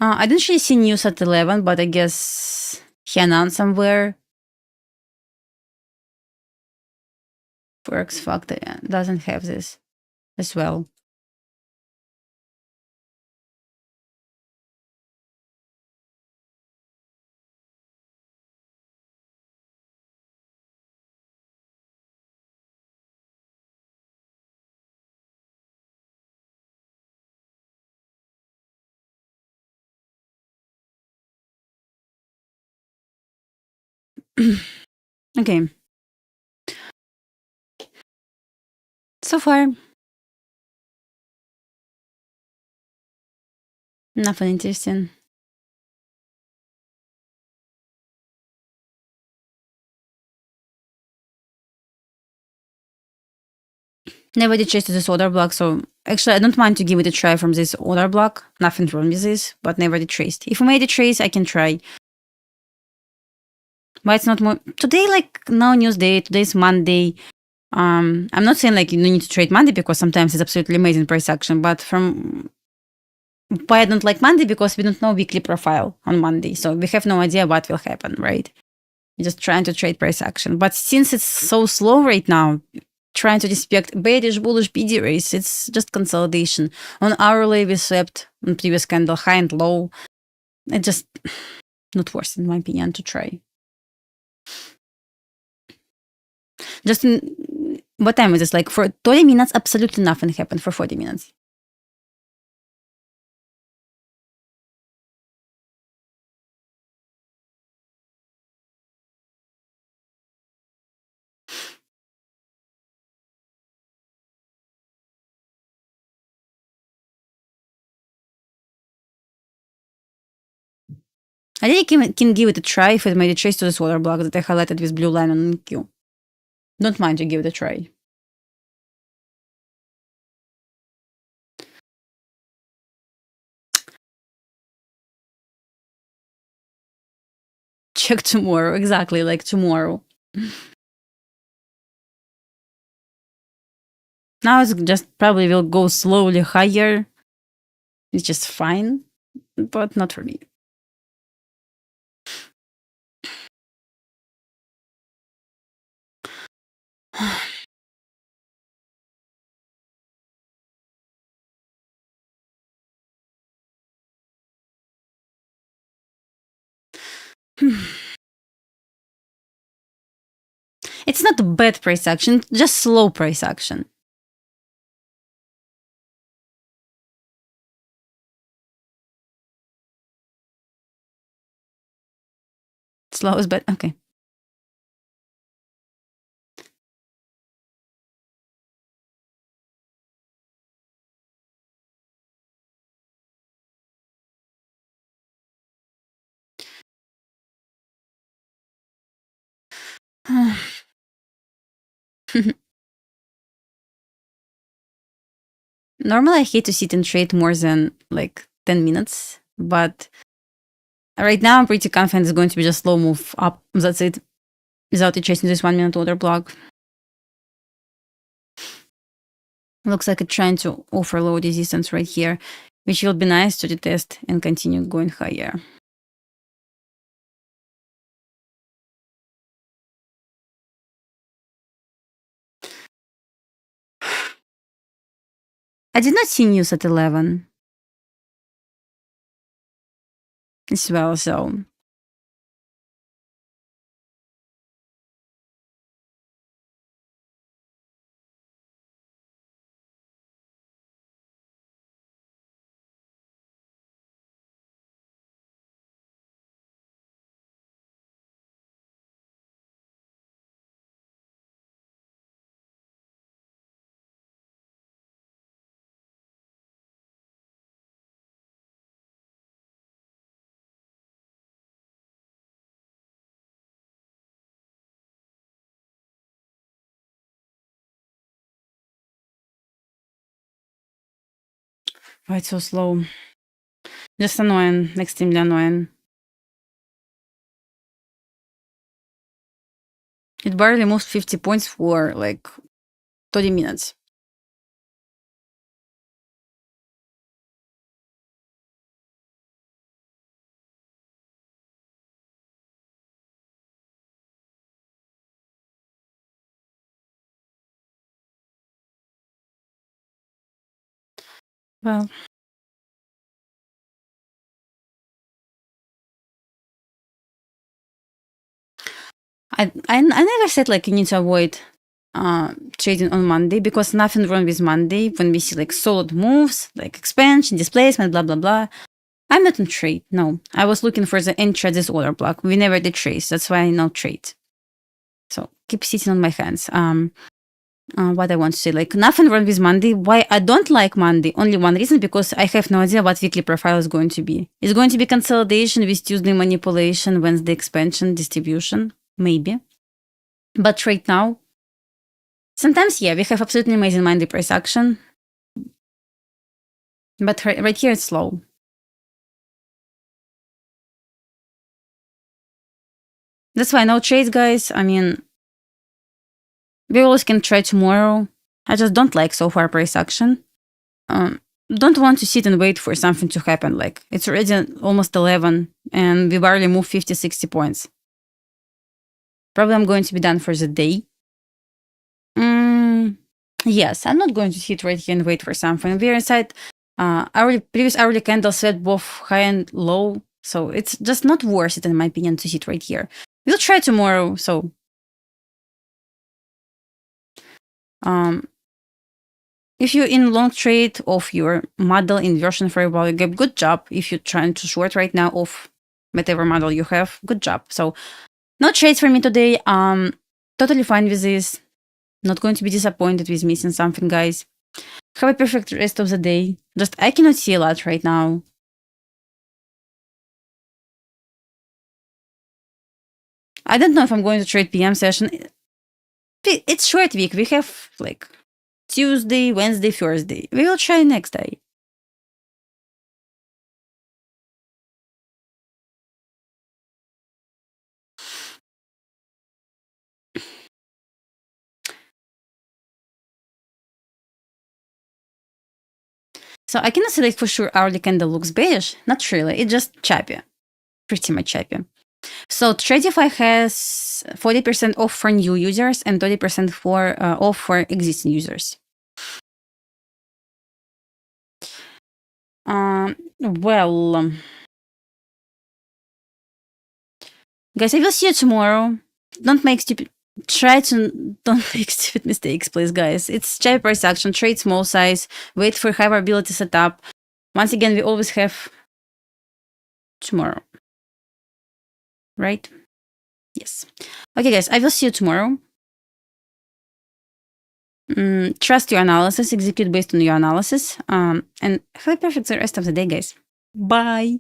I didn't really see news at 11, but I guess he announced somewhere. Forex Factor doesn't have this as well. Okay. So far, nothing interesting. Never did chase to this order block, so actually I don't mind to give it a try from this order block. Nothing wrong with this, but never did traced. If we made a trace, I can try. But it's not more today, like no news day. Today's Monday. I'm not saying like you need to trade Monday because sometimes it's absolutely amazing price action, but from why I don't like Monday because we don't know weekly profile on Monday, so we have no idea what will happen, right? We're just trying to trade price action. But since it's so slow right now, trying to respect bearish, bullish PD race, it's just consolidation. On hourly, we swept on previous candle high and low. It just not worth, in my opinion, to try. Just in what time is this? Like for 20 minutes, absolutely nothing happened for 40 minutes. I think I can give it a try if it made a trace to this order block that I highlighted with blue line on Q. Don't mind to give it a try. Check tomorrow, exactly like tomorrow. Now it's just probably will go slowly higher. It's just fine, but not for me. It's not a bad price action, just slow price action. Slow is bad. Okay. Normally, I hate to sit and trade more than like 10 minutes, but right now I'm pretty confident it's going to be just slow move up. That's it, without it chasing this 1 minute order block. Looks like it's trying to offer low resistance right here, which will be nice to retest and continue going higher. I did not see news at 11 as well, so why it's so slow. Just annoying, extremely annoying. It barely moved 50 points for like 30 minutes. Well, I never said like you need to avoid trading on Monday, because nothing wrong with Monday when we see like solid moves, like expansion, displacement, blah blah blah. I'm not in trade. No, I was looking for the Intraday's order block. We never did trace. That's why I now trade. So keep sitting on my hands. What I want to say, like nothing wrong with Monday. Why I don't like Monday? Only one reason, because I have no idea what weekly profile is going to be. It's going to be consolidation with Tuesday manipulation, Wednesday expansion, distribution, maybe. But right now, sometimes, yeah, we have absolutely amazing Monday price action. But right here, it's slow. That's why no trades, guys. I mean, we always can try tomorrow. I just don't like so far price action. Don't want to sit and wait for something to happen. Like, it's already almost 11 and we barely move 50, 60 points. Probably I'm going to be done for the day. Yes, I'm not going to sit right here and wait for something. We're inside our previous hourly candle set both high and low. So it's just not worth it, in my opinion, to sit right here. We'll try tomorrow. So if you're in long trade of your model inversion for a while, you get good job. If you're trying to short right now of whatever model you have, good job. So no trades for me today. Totally fine with this. Not going to be disappointed with missing something, guys. Have a perfect rest of the day. Just I cannot see a lot right now. I don't know if I'm going to trade PM session. It's short week. We have like Tuesday, Wednesday, Thursday. We will try next day. So I cannot say like for sure hourly candle looks bearish. Not really. It's just choppy. Pretty much choppy. So TradingView has 40% off for new users and 30% off for existing users. Well, guys, I will see you tomorrow. Don't make stupid mistakes, please, guys. It's choppy price action. Trade small size. Wait for high probability setup. Once again, we always have tomorrow, right? Yes. Okay, guys, I will see you tomorrow. Trust your analysis, execute based on your analysis, and have a perfect rest of the day, guys. Bye.